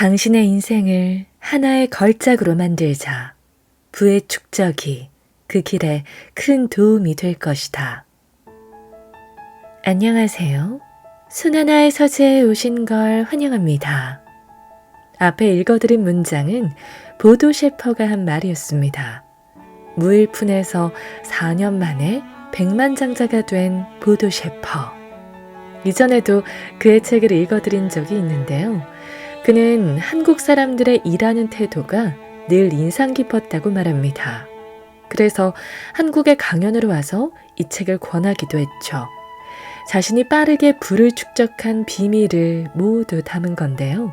당신의 인생을 하나의 걸작으로 만들자. 부의 축적이 그 길에 큰 도움이 될 것이다. 안녕하세요. 순하나의 서재에 오신 걸 환영합니다. 앞에 읽어드린 문장은 보도 셰퍼가 한 말이었습니다. 무일푼에서 4년 만에 백만장자가 된 보도 셰퍼. 이전에도 그의 책을 읽어드린 적이 있는데요. 그는 한국 사람들의 일하는 태도가 늘 인상 깊었다고 말합니다. 그래서 한국에 강연으로 와서 이 책을 권하기도 했죠. 자신이 빠르게 부를 축적한 비밀을 모두 담은 건데요.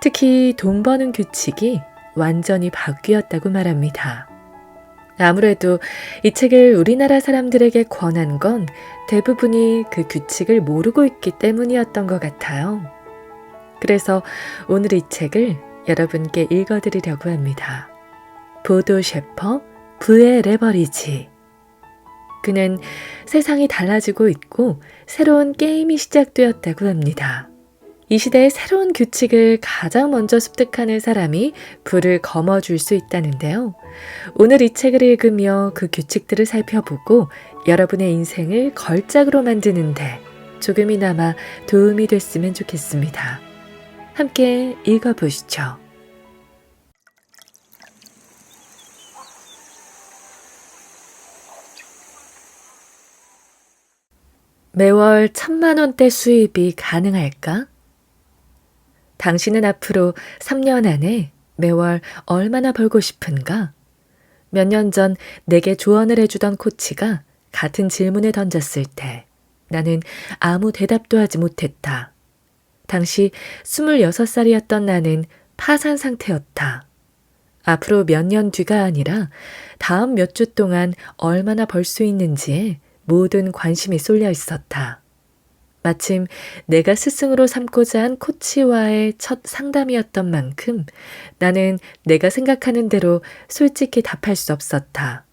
특히 돈 버는 규칙이 완전히 바뀌었다고 말합니다. 아무래도 이 책을 우리나라 사람들에게 권한 건 대부분이 그 규칙을 모르고 있기 때문이었던 것 같아요. 그래서 오늘 이 책을 여러분께 읽어드리려고 합니다. 보도 셰퍼, 부의 레버리지. 그는 세상이 달라지고 있고 새로운 게임이 시작되었다고 합니다. 이 시대의 새로운 규칙을 가장 먼저 습득하는 사람이 부를 거머쥘 수 있다는데요. 오늘 이 책을 읽으며 그 규칙들을 살펴보고 여러분의 인생을 걸작으로 만드는데 조금이나마 도움이 됐으면 좋겠습니다. 함께 읽어보시죠. 매월 1,000만 원대 수입이 가능할까? 당신은 앞으로 3년 안에 매월 얼마나 벌고 싶은가? 몇 년 전 내게 조언을 해주던 코치가 같은 질문을 던졌을 때 나는 아무 대답도 하지 못했다. 당시 26살이었던 나는 파산 상태였다. 앞으로 몇 년 뒤가 아니라 다음 몇 주 동안 얼마나 벌 수 있는지에 모든 관심이 쏠려 있었다. 마침 내가 스승으로 삼고자 한 코치와의 첫 상담이었던 만큼 나는 내가 생각하는 대로 솔직히 답할 수 없었다.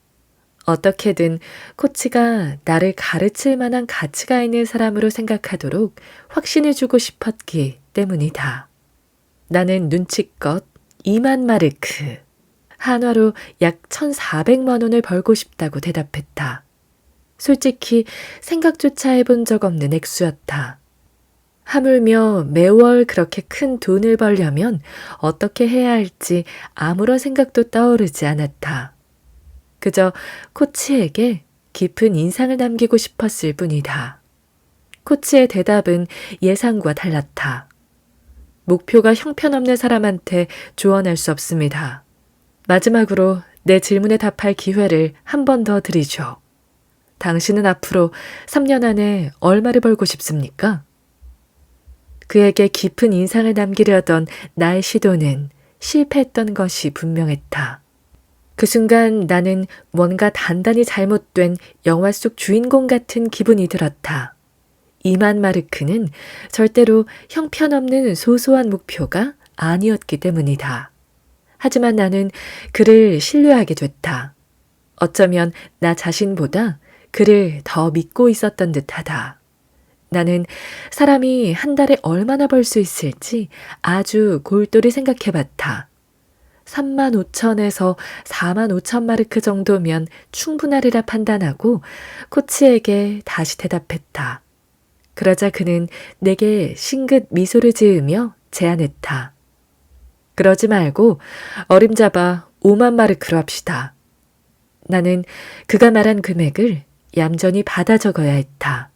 어떻게든 코치가 나를 가르칠 만한 가치가 있는 사람으로 생각하도록 확신을 주고 싶었기 때문이다. 나는 눈치껏 2만 마르크, 한화로 약 1,400만 원을 벌고 싶다고 대답했다. 솔직히 생각조차 해본 적 없는 액수였다. 하물며 매월 그렇게 큰 돈을 벌려면 어떻게 해야 할지 아무런 생각도 떠오르지 않았다. 그저 코치에게 깊은 인상을 남기고 싶었을 뿐이다. 코치의 대답은 예상과 달랐다. 목표가 형편없는 사람한테 조언할 수 없습니다. 마지막으로 내 질문에 답할 기회를 한 번 더 드리죠. 당신은 앞으로 3년 안에 얼마를 벌고 싶습니까? 그에게 깊은 인상을 남기려던 나의 시도는 실패했던 것이 분명했다. 그 순간 나는 뭔가 단단히 잘못된 영화 속 주인공 같은 기분이 들었다. 2만 마르크는 절대로 형편없는 소소한 목표가 아니었기 때문이다. 하지만 나는 그를 신뢰하게 됐다. 어쩌면 나 자신보다 그를 더 믿고 있었던 듯하다. 나는 사람이 한 달에 얼마나 벌 수 있을지 아주 골똘히 생각해봤다. 35,000에서 45,000마르크 정도면 충분하리라 판단하고 코치에게 다시 대답했다. 그러자 그는 내게 싱긋 미소를 지으며 제안했다. 그러지 말고 어림잡아 5만 마르크로 합시다. 나는 그가 말한 금액을 얌전히 받아 적어야 했다.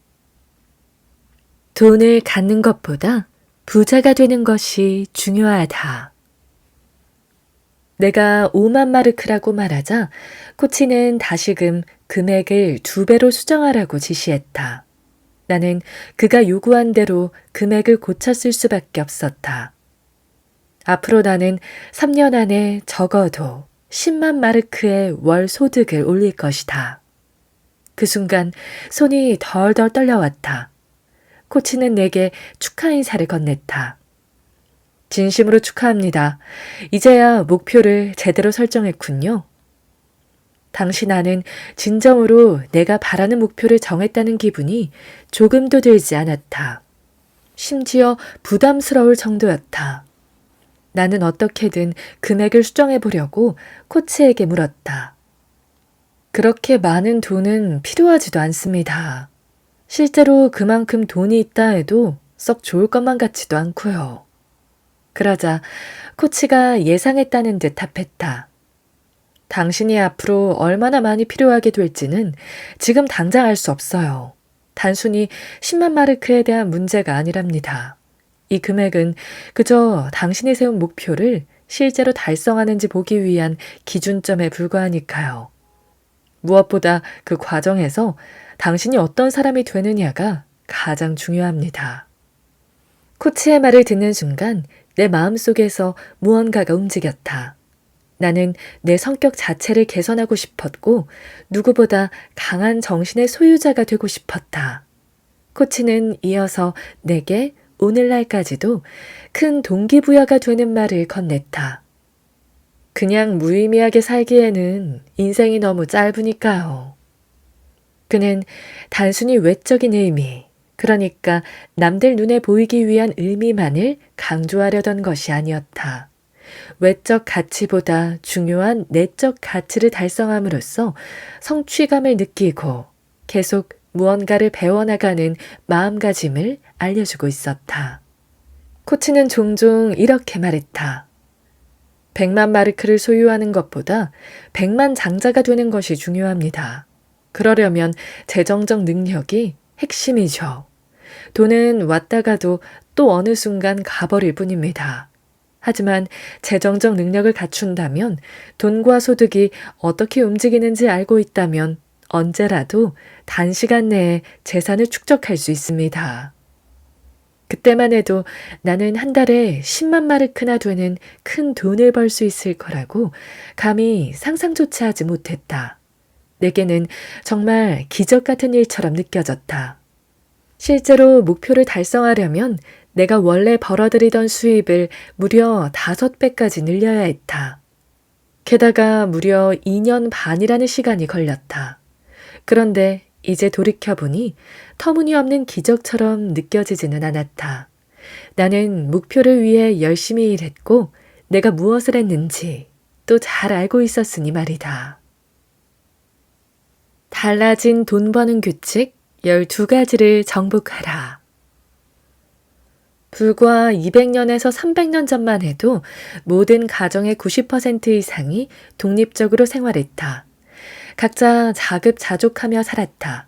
돈을 갖는 것보다 부자가 되는 것이 중요하다. 내가 5만 마르크라고 말하자 코치는 다시금 금액을 2배로 수정하라고 지시했다. 나는 그가 요구한 대로 금액을 고쳤을 수밖에 없었다. 앞으로 나는 3년 안에 적어도 10만 마르크의 월 소득을 올릴 것이다. 그 순간 손이 덜덜 떨려왔다. 코치는 내게 축하 인사를 건넸다. 진심으로 축하합니다. 이제야 목표를 제대로 설정했군요. 당시 나는 진정으로 내가 바라는 목표를 정했다는 기분이 조금도 들지 않았다. 심지어 부담스러울 정도였다. 나는 어떻게든 금액을 수정해 보려고 코치에게 물었다. 그렇게 많은 돈은 필요하지도 않습니다. 실제로 그만큼 돈이 있다 해도 썩 좋을 것만 같지도 않고요. 그러자 코치가 예상했다는 듯 답했다. 당신이 앞으로 얼마나 많이 필요하게 될지는 지금 당장 알 수 없어요. 단순히 10만 마르크에 대한 문제가 아니랍니다. 이 금액은 그저 당신이 세운 목표를 실제로 달성하는지 보기 위한 기준점에 불과하니까요. 무엇보다 그 과정에서 당신이 어떤 사람이 되느냐가 가장 중요합니다. 코치의 말을 듣는 순간 내 마음속에서 무언가가 움직였다. 나는 내 성격 자체를 개선하고 싶었고 누구보다 강한 정신의 소유자가 되고 싶었다. 코치는 이어서 내게 오늘날까지도 큰 동기부여가 되는 말을 건넸다. 그냥 무의미하게 살기에는 인생이 너무 짧으니까요. 그는 단순히 외적인 의미, 그러니까 남들 눈에 보이기 위한 의미만을 강조하려던 것이 아니었다. 외적 가치보다 중요한 내적 가치를 달성함으로써 성취감을 느끼고 계속 무언가를 배워나가는 마음가짐을 알려주고 있었다. 코치는 종종 이렇게 말했다. 100만 마르크를 소유하는 것보다 100만 장자가 되는 것이 중요합니다. 그러려면 재정적 능력이 핵심이죠. 돈은 왔다가도 또 어느 순간 가버릴 뿐입니다. 하지만 재정적 능력을 갖춘다면 돈과 소득이 어떻게 움직이는지 알고 있다면 언제라도 단시간 내에 재산을 축적할 수 있습니다. 그때만 해도 나는 한 달에 10만 마르크나 되는 큰 돈을 벌 수 있을 거라고 감히 상상조차 하지 못했다. 내게는 정말 기적 같은 일처럼 느껴졌다. 실제로 목표를 달성하려면 내가 원래 벌어들이던 수입을 무려 5배까지 늘려야 했다. 게다가 무려 2년 반이라는 시간이 걸렸다. 그런데 이제 돌이켜보니 터무니없는 기적처럼 느껴지지는 않았다. 나는 목표를 위해 열심히 일했고 내가 무엇을 했는지 또 잘 알고 있었으니 말이다. 달라진 돈 버는 규칙 12가지를 정복하라. 불과 200년에서 300년 전만 해도 모든 가정의 90% 이상이 독립적으로 생활했다. 각자 자급자족하며 살았다.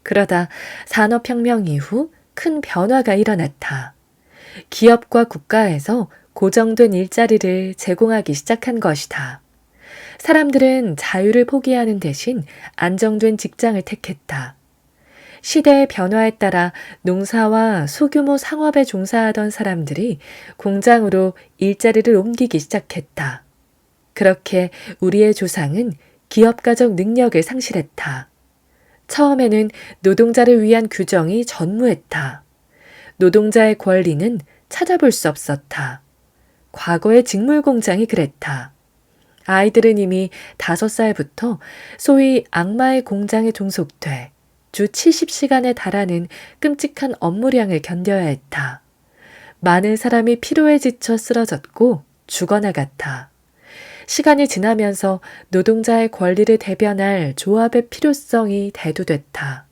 그러다 산업혁명 이후 큰 변화가 일어났다. 기업과 국가에서 고정된 일자리를 제공하기 시작한 것이다. 사람들은 자유를 포기하는 대신 안정된 직장을 택했다. 시대의 변화에 따라 농사와 소규모 상업에 종사하던 사람들이 공장으로 일자리를 옮기기 시작했다. 그렇게 우리의 조상은 기업가적 능력을 상실했다. 처음에는 노동자를 위한 규정이 전무했다. 노동자의 권리는 찾아볼 수 없었다. 과거의 직물 공장이 그랬다. 아이들은 이미 5살부터 소위 악마의 공장에 종속돼 주 70시간에 달하는 끔찍한 업무량을 견뎌야 했다. 많은 사람이 피로에 지쳐 쓰러졌고 죽어나갔다. 시간이 지나면서 노동자의 권리를 대변할 조합의 필요성이 대두됐다.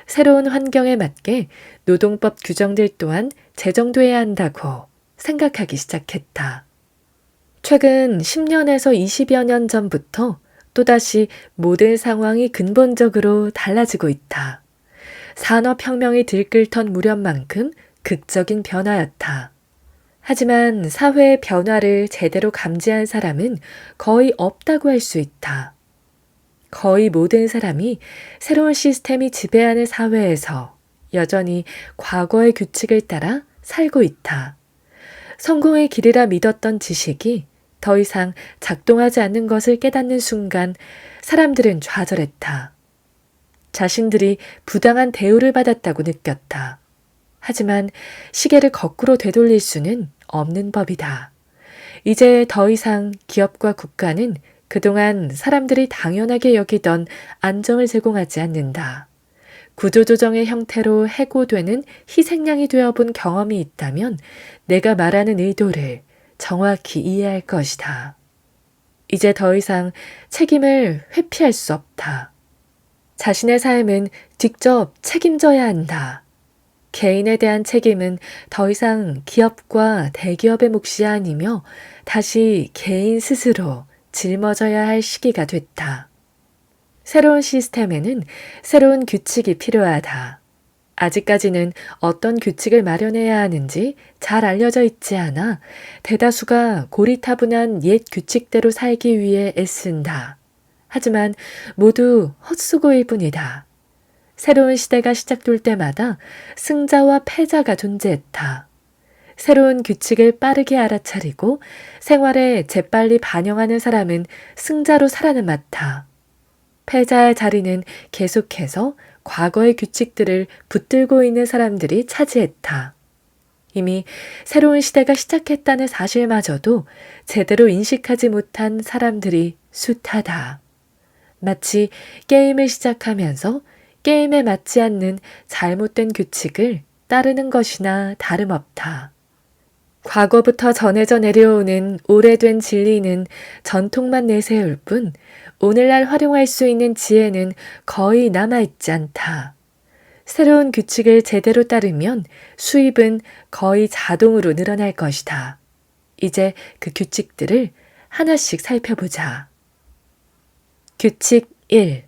새로운 환경에 맞게 노동법 규정들 또한 제정돼야 한다고 생각하기 시작했다. 최근 10년에서 20여 년 전부터 또다시 모든 상황이 근본적으로 달라지고 있다. 산업혁명이 들끓던 무렵만큼 극적인 변화였다. 하지만 사회의 변화를 제대로 감지한 사람은 거의 없다고 할 수 있다. 거의 모든 사람이 새로운 시스템이 지배하는 사회에서 여전히 과거의 규칙을 따라 살고 있다. 성공의 길이라 믿었던 지식이 더 이상 작동하지 않는 것을 깨닫는 순간 사람들은 좌절했다. 자신들이 부당한 대우를 받았다고 느꼈다. 하지만 시계를 거꾸로 되돌릴 수는 없는 법이다. 이제 더 이상 기업과 국가는 그동안 사람들이 당연하게 여기던 안정을 제공하지 않는다. 구조조정의 형태로 해고되는 희생양이 되어본 경험이 있다면 내가 말하는 의도를 정확히 이해할 것이다. 이제 더 이상 책임을 회피할 수 없다. 자신의 삶은 직접 책임져야 한다. 개인에 대한 책임은 더 이상 기업과 대기업의 몫이 아니며 다시 개인 스스로 짊어져야 할 시기가 됐다. 새로운 시스템에는 새로운 규칙이 필요하다. 아직까지는 어떤 규칙을 마련해야 하는지 잘 알려져 있지 않아 대다수가 고리타분한 옛 규칙대로 살기 위해 애쓴다. 하지만 모두 헛수고일 뿐이다. 새로운 시대가 시작될 때마다 승자와 패자가 존재했다. 새로운 규칙을 빠르게 알아차리고 생활에 재빨리 반영하는 사람은 승자로 살아남았다. 패자의 자리는 계속해서 과거의 규칙들을 붙들고 있는 사람들이 차지했다. 이미 새로운 시대가 시작했다는 사실마저도 제대로 인식하지 못한 사람들이 숱하다. 마치 게임을 시작하면서 게임에 맞지 않는 잘못된 규칙을 따르는 것이나 다름없다. 과거부터 전해져 내려오는 오래된 진리는 전통만 내세울 뿐 오늘날 활용할 수 있는 지혜는 거의 남아있지 않다. 새로운 규칙을 제대로 따르면 수입은 거의 자동으로 늘어날 것이다. 이제 그 규칙들을 하나씩 살펴보자. 규칙 1.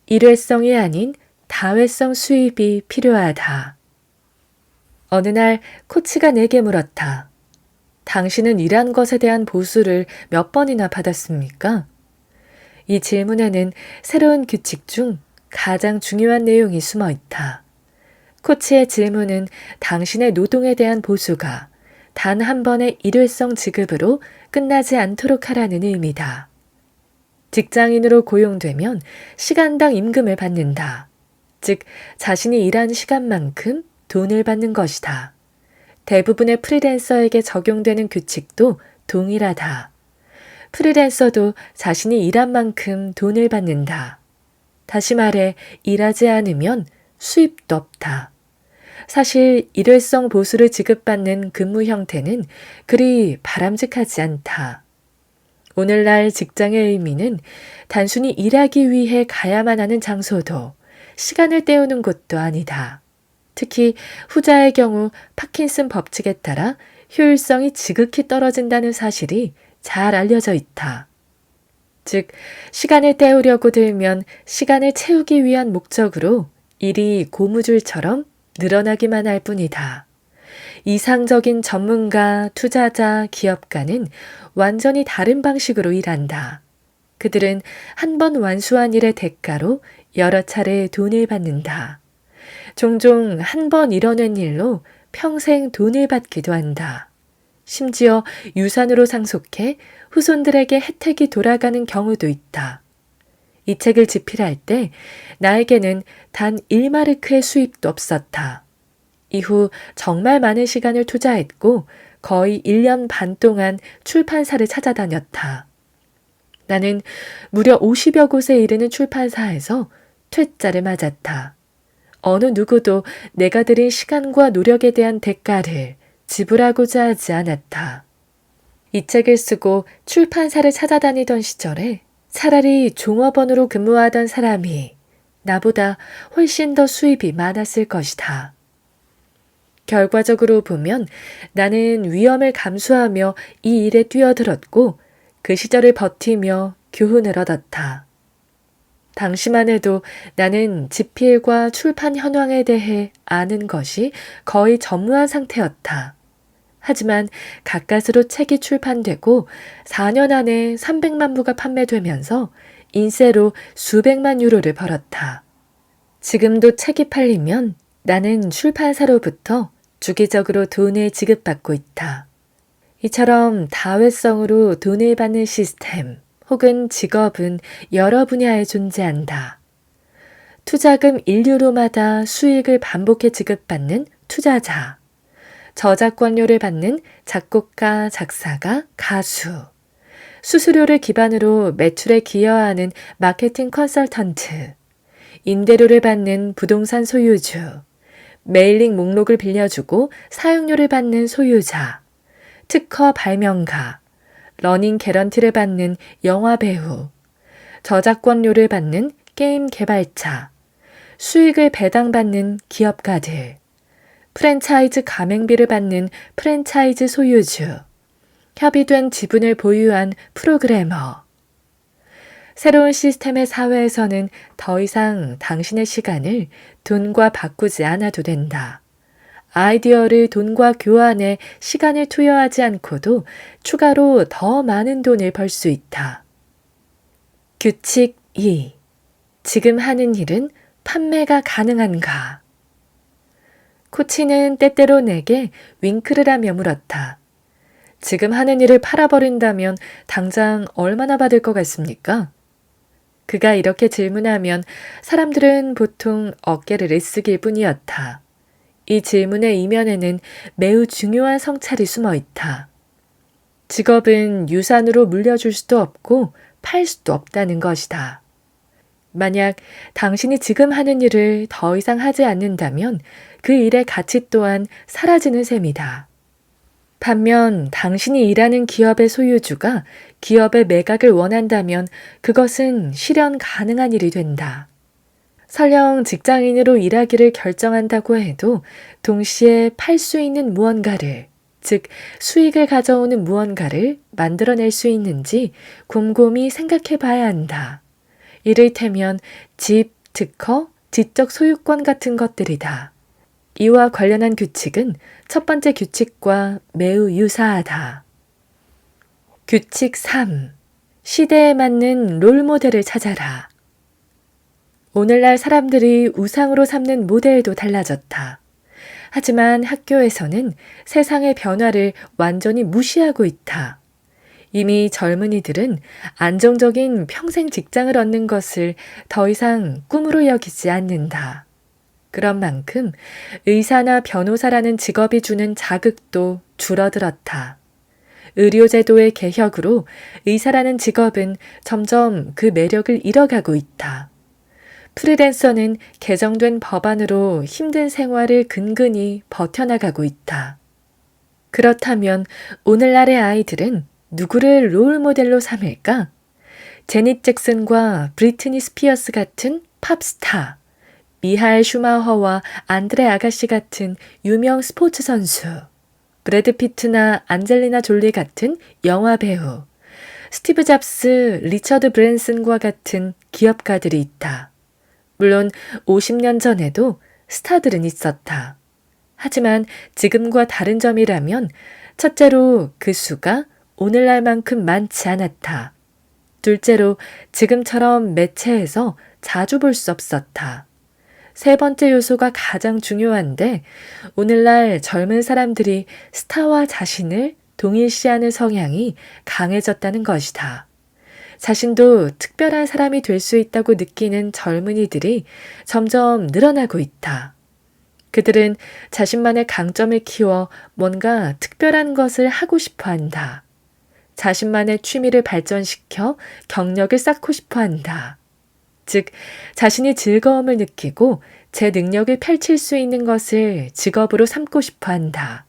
일회성이 아닌 다회성 수입이 필요하다. 어느 날 코치가 내게 물었다. 당신은 일한 것에 대한 보수를 몇 번이나 받았습니까? 이 질문에는 새로운 규칙 중 가장 중요한 내용이 숨어 있다. 코치의 질문은 당신의 노동에 대한 보수가 단 한 번의 일회성 지급으로 끝나지 않도록 하라는 의미다. 직장인으로 고용되면 시간당 임금을 받는다. 즉, 자신이 일한 시간만큼 돈을 받는 것이다. 대부분의 프리랜서에게 적용되는 규칙도 동일하다. 프리랜서도 자신이 일한 만큼 돈을 받는다. 다시 말해 일하지 않으면 수입도 없다. 사실 일회성 보수를 지급받는 근무 형태는 그리 바람직하지 않다. 오늘날 직장의 의미는 단순히 일하기 위해 가야만 하는 장소도 시간을 때우는 곳도 아니다. 특히 후자의 경우 파킨슨 법칙에 따라 효율성이 지극히 떨어진다는 사실이 잘 알려져 있다. 즉, 시간을 때우려고 들면 시간을 채우기 위한 목적으로 일이 고무줄처럼 늘어나기만 할 뿐이다. 이상적인 전문가, 투자자, 기업가는 완전히 다른 방식으로 일한다. 그들은 한 번 완수한 일의 대가로 여러 차례 돈을 받는다. 종종 한 번 이뤄낸 일로 평생 돈을 받기도 한다. 심지어 유산으로 상속해 후손들에게 혜택이 돌아가는 경우도 있다. 이 책을 집필할 때 나에게는 단 1마르크의 수입도 없었다. 이후 정말 많은 시간을 투자했고 거의 1년 반 동안 출판사를 찾아다녔다. 나는 무려 50여 곳에 이르는 출판사에서 퇴짜를 맞았다. 어느 누구도 내가 들인 시간과 노력에 대한 대가를 지불하고자 하지 않았다. 이 책을 쓰고 출판사를 찾아다니던 시절에 차라리 종업원으로 근무하던 사람이 나보다 훨씬 더 수입이 많았을 것이다. 결과적으로 보면 나는 위험을 감수하며 이 일에 뛰어들었고 그 시절을 버티며 교훈을 얻었다. 당시만 해도 나는 집필과 출판 현황에 대해 아는 것이 거의 전무한 상태였다. 하지만 가까스로 책이 출판되고 4년 안에 300만 부가 판매되면서 인세로 수백만 유로를 벌었다. 지금도 책이 팔리면 나는 출판사로부터 주기적으로 돈을 지급받고 있다. 이처럼 다회성으로 돈을 받는 시스템 혹은 직업은 여러 분야에 존재한다. 투자금 1유로마다 수익을 반복해 지급받는 투자자, 저작권료를 받는 작곡가, 작사가, 가수, 수수료를 기반으로 매출에 기여하는 마케팅 컨설턴트, 임대료를 받는 부동산 소유주, 메일링 목록을 빌려주고 사용료를 받는 소유자, 특허 발명가, 러닝 개런티를 받는 영화 배우, 저작권료를 받는 게임 개발자, 수익을 배당받는 기업가들, 프랜차이즈 가맹비를 받는 프랜차이즈 소유주, 협의된 지분을 보유한 프로그래머. 새로운 시스템의 사회에서는 더 이상 당신의 시간을 돈과 바꾸지 않아도 된다. 아이디어를 돈과 교환해 시간을 투여하지 않고도 추가로 더 많은 돈을 벌 수 있다. 규칙 2. 지금 하는 일은 판매가 가능한가? 코치는 때때로 내게 윙크를 하며 물었다. 지금 하는 일을 팔아버린다면 당장 얼마나 받을 것 같습니까? 그가 이렇게 질문하면 사람들은 보통 어깨를 으쓱일 뿐이었다. 이 질문의 이면에는 매우 중요한 성찰이 숨어 있다. 직업은 유산으로 물려줄 수도 없고 팔 수도 없다는 것이다. 만약 당신이 지금 하는 일을 더 이상 하지 않는다면 그 일의 가치 또한 사라지는 셈이다. 반면 당신이 일하는 기업의 소유주가 기업의 매각을 원한다면 그것은 실현 가능한 일이 된다. 설령 직장인으로 일하기를 결정한다고 해도 동시에 팔 수 있는 무언가를, 즉 수익을 가져오는 무언가를 만들어낼 수 있는지 곰곰이 생각해 봐야 한다. 이를테면 집, 특허, 지적 소유권 같은 것들이다. 이와 관련한 규칙은 첫 번째 규칙과 매우 유사하다. 규칙 3. 시대에 맞는 롤모델을 찾아라. 오늘날 사람들이 우상으로 삼는 모델도 달라졌다. 하지만 학교에서는 세상의 변화를 완전히 무시하고 있다. 이미 젊은이들은 안정적인 평생 직장을 얻는 것을 더 이상 꿈으로 여기지 않는다. 그런 만큼 의사나 변호사라는 직업이 주는 자극도 줄어들었다. 의료제도의 개혁으로 의사라는 직업은 점점 그 매력을 잃어가고 있다. 프리랜서는 개정된 법안으로 힘든 생활을 근근히 버텨나가고 있다. 그렇다면 오늘날의 아이들은 누구를 롤모델로 삼을까? 제닛 잭슨과 브리트니 스피어스 같은 팝스타, 미하엘 슈마허와 안드레 아가시 같은 유명 스포츠 선수, 브래드 피트나 안젤리나 졸리 같은 영화 배우, 스티브 잡스, 리처드 브랜슨과 같은 기업가들이 있다. 물론 50년 전에도 스타들은 있었다. 하지만 지금과 다른 점이라면 첫째로 그 수가 오늘날만큼 많지 않았다. 둘째로 지금처럼 매체에서 자주 볼 수 없었다. 세 번째 요소가 가장 중요한데 오늘날 젊은 사람들이 스타와 자신을 동일시하는 성향이 강해졌다는 것이다. 자신도 특별한 사람이 될 수 있다고 느끼는 젊은이들이 점점 늘어나고 있다. 그들은 자신만의 강점을 키워 뭔가 특별한 것을 하고 싶어 한다. 자신만의 취미를 발전시켜 경력을 쌓고 싶어 한다. 즉, 자신이 즐거움을 느끼고 제 능력을 펼칠 수 있는 것을 직업으로 삼고 싶어 한다.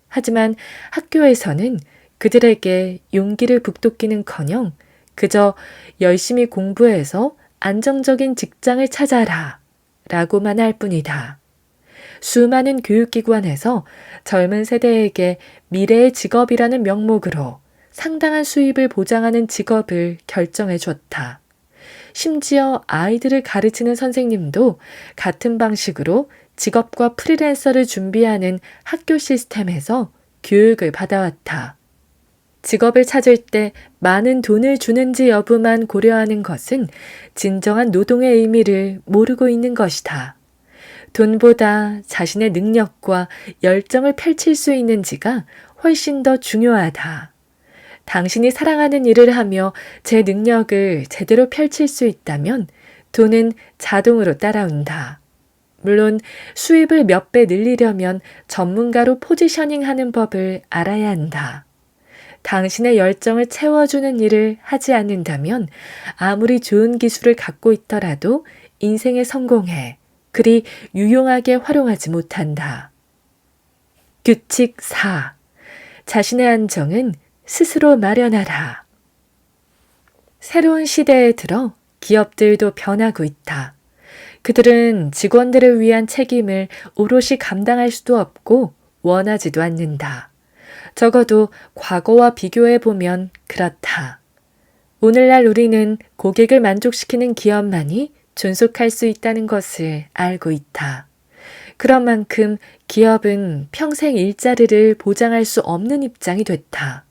하지만 학교에서는 그들에게 용기를 북돋기는커녕 그저 열심히 공부해서 안정적인 직장을 찾아라 라고만 할 뿐이다. 수많은 교육기관에서 젊은 세대에게 미래의 직업이라는 명목으로 상당한 수입을 보장하는 직업을 결정해 줬다. 심지어 아이들을 가르치는 선생님도 같은 방식으로 직업과 프리랜서를 준비하는 학교 시스템에서 교육을 받아왔다. 직업을 찾을 때 많은 돈을 주는지 여부만 고려하는 것은 진정한 노동의 의미를 모르고 있는 것이다. 돈보다 자신의 능력과 열정을 펼칠 수 있는지가 훨씬 더 중요하다. 당신이 사랑하는 일을 하며 제 능력을 제대로 펼칠 수 있다면 돈은 자동으로 따라온다. 물론 수입을 몇 배 늘리려면 전문가로 포지셔닝하는 법을 알아야 한다. 당신의 열정을 채워주는 일을 하지 않는다면 아무리 좋은 기술을 갖고 있더라도 인생의 성공에 그리 유용하게 활용하지 못한다. 규칙 4. 자신의 안정은 스스로 마련하라. 새로운 시대에 들어 기업들도 변하고 있다. 그들은 직원들을 위한 책임을 오롯이 감당할 수도 없고 원하지도 않는다. 적어도 과거와 비교해 보면 그렇다. 오늘날 우리는 고객을 만족시키는 기업만이 존속할 수 있다는 것을 알고 있다. 그런 만큼 기업은 평생 일자리를 보장할 수 없는 입장이 됐다.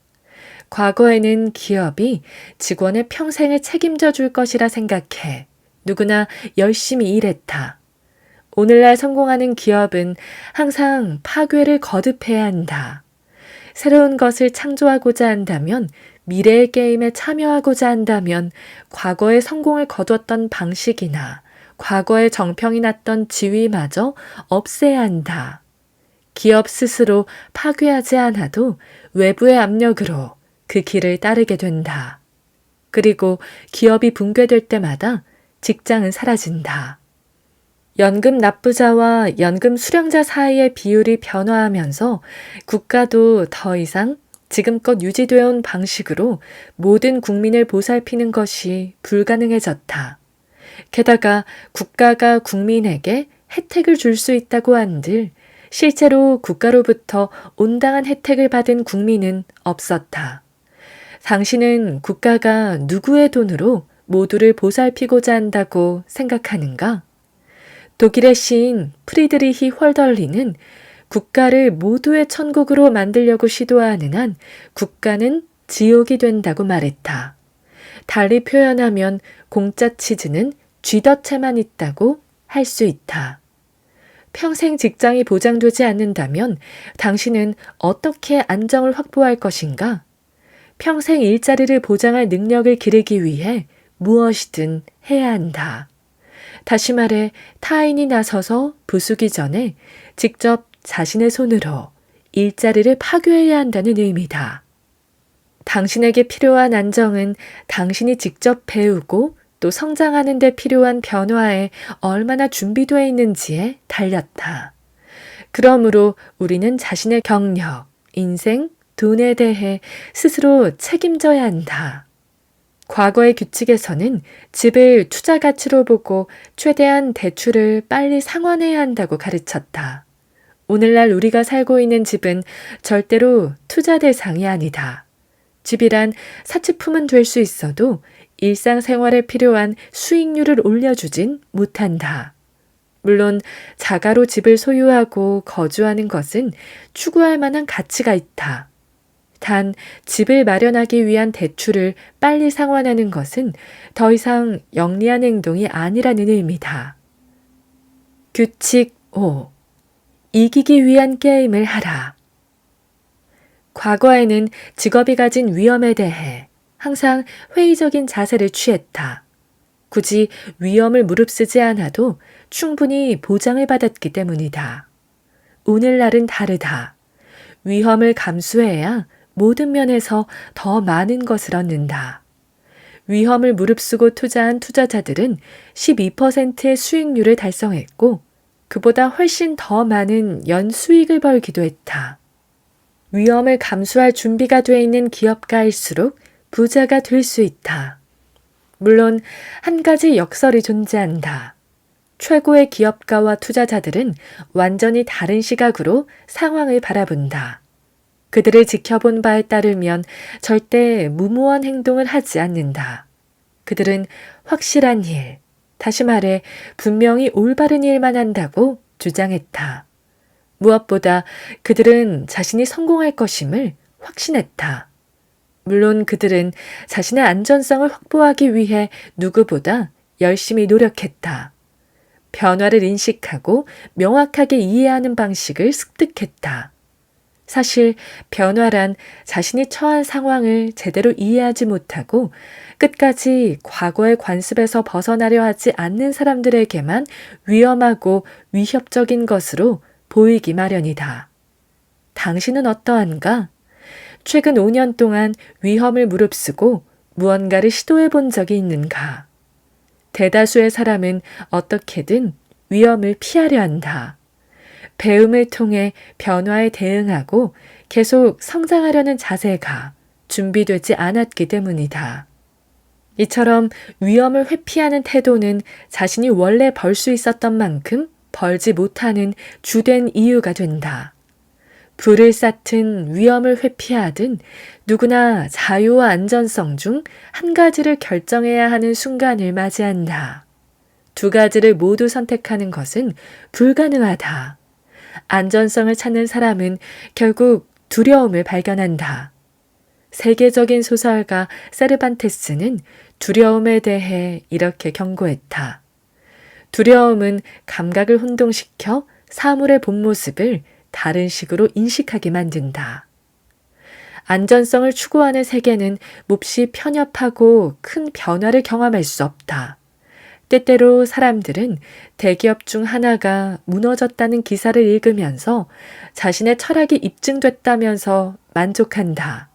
과거에는 기업이 직원의 평생을 책임져 줄 것이라 생각해 누구나 열심히 일했다. 오늘날 성공하는 기업은 항상 파괴를 거듭해야 한다. 새로운 것을 창조하고자 한다면, 미래의 게임에 참여하고자 한다면 과거의 성공을 거두었던 방식이나 과거의 정평이 났던 지위마저 없애야 한다. 기업 스스로 파괴하지 않아도 외부의 압력으로 그 길을 따르게 된다. 그리고 기업이 붕괴될 때마다 직장은 사라진다. 연금 납부자와 연금 수령자 사이의 비율이 변화하면서 국가도 더 이상 지금껏 유지되어 온 방식으로 모든 국민을 보살피는 것이 불가능해졌다. 게다가 국가가 국민에게 혜택을 줄 수 있다고 한들 실제로 국가로부터 온당한 혜택을 받은 국민은 없었다. 당신은 국가가 누구의 돈으로 모두를 보살피고자 한다고 생각하는가? 독일의 시인 프리드리히 홀덜리는 국가를 모두의 천국으로 만들려고 시도하는 한 국가는 지옥이 된다고 말했다. 달리 표현하면 공짜 치즈는 쥐덫에만 있다고 할 수 있다. 평생 직장이 보장되지 않는다면 당신은 어떻게 안정을 확보할 것인가? 평생 일자리를 보장할 능력을 기르기 위해 무엇이든 해야 한다. 다시 말해 타인이 나서서 부수기 전에 직접 자신의 손으로 일자리를 파괴해야 한다는 의미다. 당신에게 필요한 안정은 당신이 직접 배우고 또 성장하는 데 필요한 변화에 얼마나 준비되어 있는지에 달렸다. 그러므로 우리는 자신의 경력, 인생, 돈에 대해 스스로 책임져야 한다. 과거의 규칙에서는 집을 투자 가치로 보고 최대한 대출을 빨리 상환해야 한다고 가르쳤다. 오늘날 우리가 살고 있는 집은 절대로 투자 대상이 아니다. 집이란 사치품은 될 수 있어도 일상생활에 필요한 수익률을 올려주진 못한다. 물론 자가로 집을 소유하고 거주하는 것은 추구할 만한 가치가 있다. 단 집을 마련하기 위한 대출을 빨리 상환하는 것은 더 이상 영리한 행동이 아니라는 의미다. 규칙 5. 이기기 위한 게임을 하라. 과거에는 직업이 가진 위험에 대해 항상 회의적인 자세를 취했다. 굳이 위험을 무릅쓰지 않아도 충분히 보장을 받았기 때문이다. 오늘날은 다르다. 위험을 감수해야 모든 면에서 더 많은 것을 얻는다. 위험을 무릅쓰고 투자한 투자자들은 12%의 수익률을 달성했고 그보다 훨씬 더 많은 연수익을 벌기도 했다. 위험을 감수할 준비가 돼 있는 기업가일수록 부자가 될 수 있다. 물론 한 가지 역설이 존재한다. 최고의 기업가와 투자자들은 완전히 다른 시각으로 상황을 바라본다. 그들을 지켜본 바에 따르면 절대 무모한 행동을 하지 않는다. 그들은 확실한 일, 다시 말해 분명히 올바른 일만 한다고 주장했다. 무엇보다 그들은 자신이 성공할 것임을 확신했다. 물론 그들은 자신의 안전성을 확보하기 위해 누구보다 열심히 노력했다. 변화를 인식하고 명확하게 이해하는 방식을 습득했다. 사실 변화란 자신이 처한 상황을 제대로 이해하지 못하고 끝까지 과거의 관습에서 벗어나려 하지 않는 사람들에게만 위험하고 위협적인 것으로 보이기 마련이다. 당신은 어떠한가? 최근 5년 동안 위험을 무릅쓰고 무언가를 시도해 본 적이 있는가? 대다수의 사람은 어떻게든 위험을 피하려 한다. 배움을 통해 변화에 대응하고 계속 성장하려는 자세가 준비되지 않았기 때문이다. 이처럼 위험을 회피하는 태도는 자신이 원래 벌 수 있었던 만큼 벌지 못하는 주된 이유가 된다. 불을 쌓든 위험을 회피하든 누구나 자유와 안전성 중 한 가지를 결정해야 하는 순간을 맞이한다. 두 가지를 모두 선택하는 것은 불가능하다. 안전성을 찾는 사람은 결국 두려움을 발견한다. 세계적인 소설가 세르반테스는 두려움에 대해 이렇게 경고했다. 두려움은 감각을 혼동시켜 사물의 본 모습을 다른 식으로 인식하게 만든다. 안전성을 추구하는 세계는 몹시 편협하고 큰 변화를 경험할 수 없다. 때때로 사람들은 대기업 중 하나가 무너졌다는 기사를 읽으면서 자신의 철학이 입증됐다면서 만족한다.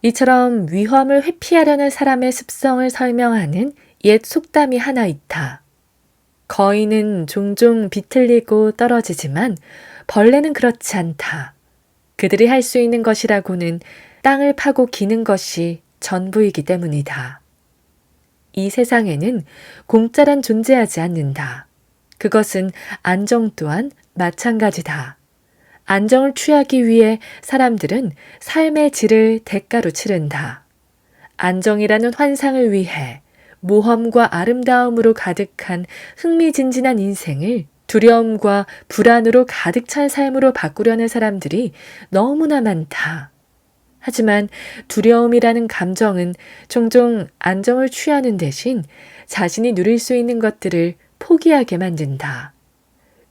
이처럼 위험을 회피하려는 사람의 습성을 설명하는 옛 속담이 하나 있다. 거인은 종종 비틀리고 떨어지지만 벌레는 그렇지 않다. 그들이 할 수 있는 것이라고는 땅을 파고 기는 것이 전부이기 때문이다. 이 세상에는 공짜란 존재하지 않는다. 그것은 안정 또한 마찬가지다. 안정을 취하기 위해 사람들은 삶의 질을 대가로 치른다. 안정이라는 환상을 위해 모험과 아름다움으로 가득한 흥미진진한 인생을 두려움과 불안으로 가득 찬 삶으로 바꾸려는 사람들이 너무나 많다. 하지만 두려움이라는 감정은 종종 안정을 취하는 대신 자신이 누릴 수 있는 것들을 포기하게 만든다.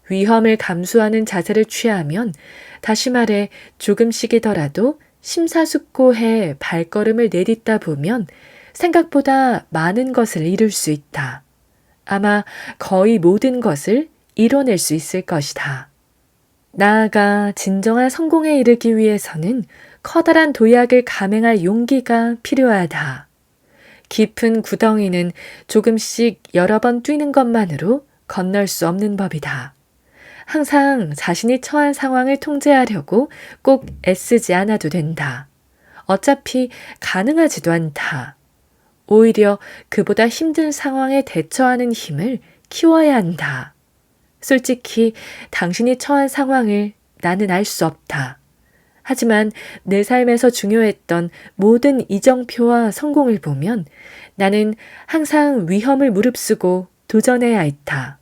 위험을 감수하는 자세를 취하면 다시 말해 조금씩이더라도 심사숙고해 발걸음을 내딛다 보면 생각보다 많은 것을 이룰 수 있다. 아마 거의 모든 것을 이뤄낼 수 있을 것이다. 나아가 진정한 성공에 이르기 위해서는 커다란 도약을 감행할 용기가 필요하다. 깊은 구덩이는 조금씩 여러 번 뛰는 것만으로 건널 수 없는 법이다. 항상 자신이 처한 상황을 통제하려고 꼭 애쓰지 않아도 된다. 어차피 가능하지도 않다. 오히려 그보다 힘든 상황에 대처하는 힘을 키워야 한다. 솔직히 당신이 처한 상황을 나는 알 수 없다. 하지만 내 삶에서 중요했던 모든 이정표와 성공을 보면 나는 항상 위험을 무릅쓰고 도전해야 했다.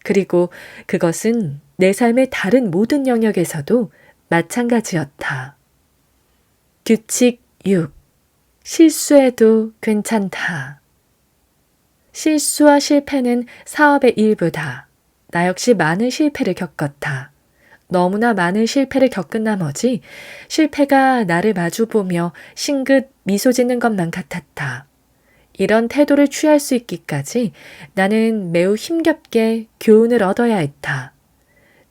그리고 그것은 내 삶의 다른 모든 영역에서도 마찬가지였다. 규칙 6. 실수해도 괜찮다. 실수와 실패는 사업의 일부다. 나 역시 많은 실패를 겪었다. 너무나 많은 실패를 겪은 나머지 실패가 나를 마주보며 싱긋 미소 짓는 것만 같았다. 이런 태도를 취할 수 있기까지 나는 매우 힘겹게 교훈을 얻어야 했다.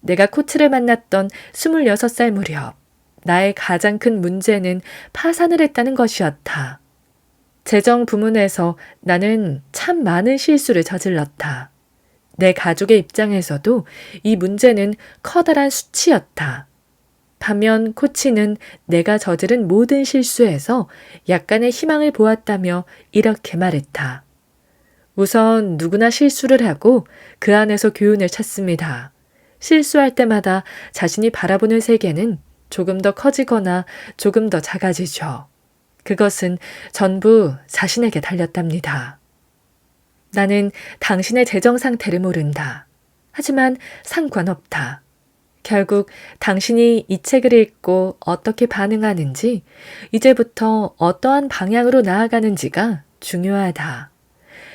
내가 코치를 만났던 26살 무렵, 나의 가장 큰 문제는 파산을 했다는 것이었다. 재정 부문에서 나는 참 많은 실수를 저질렀다. 내 가족의 입장에서도 이 문제는 커다란 수치였다. 반면 코치는 내가 저지른 모든 실수에서 약간의 희망을 보았다며 이렇게 말했다. 우선 누구나 실수를 하고 그 안에서 교훈을 찾습니다. 실수할 때마다 자신이 바라보는 세계는 조금 더 커지거나 조금 더 작아지죠. 그것은 전부 자신에게 달렸답니다. 나는 당신의 재정 상태를 모른다. 하지만 상관없다. 결국 당신이 이 책을 읽고 어떻게 반응하는지, 이제부터 어떠한 방향으로 나아가는지가 중요하다.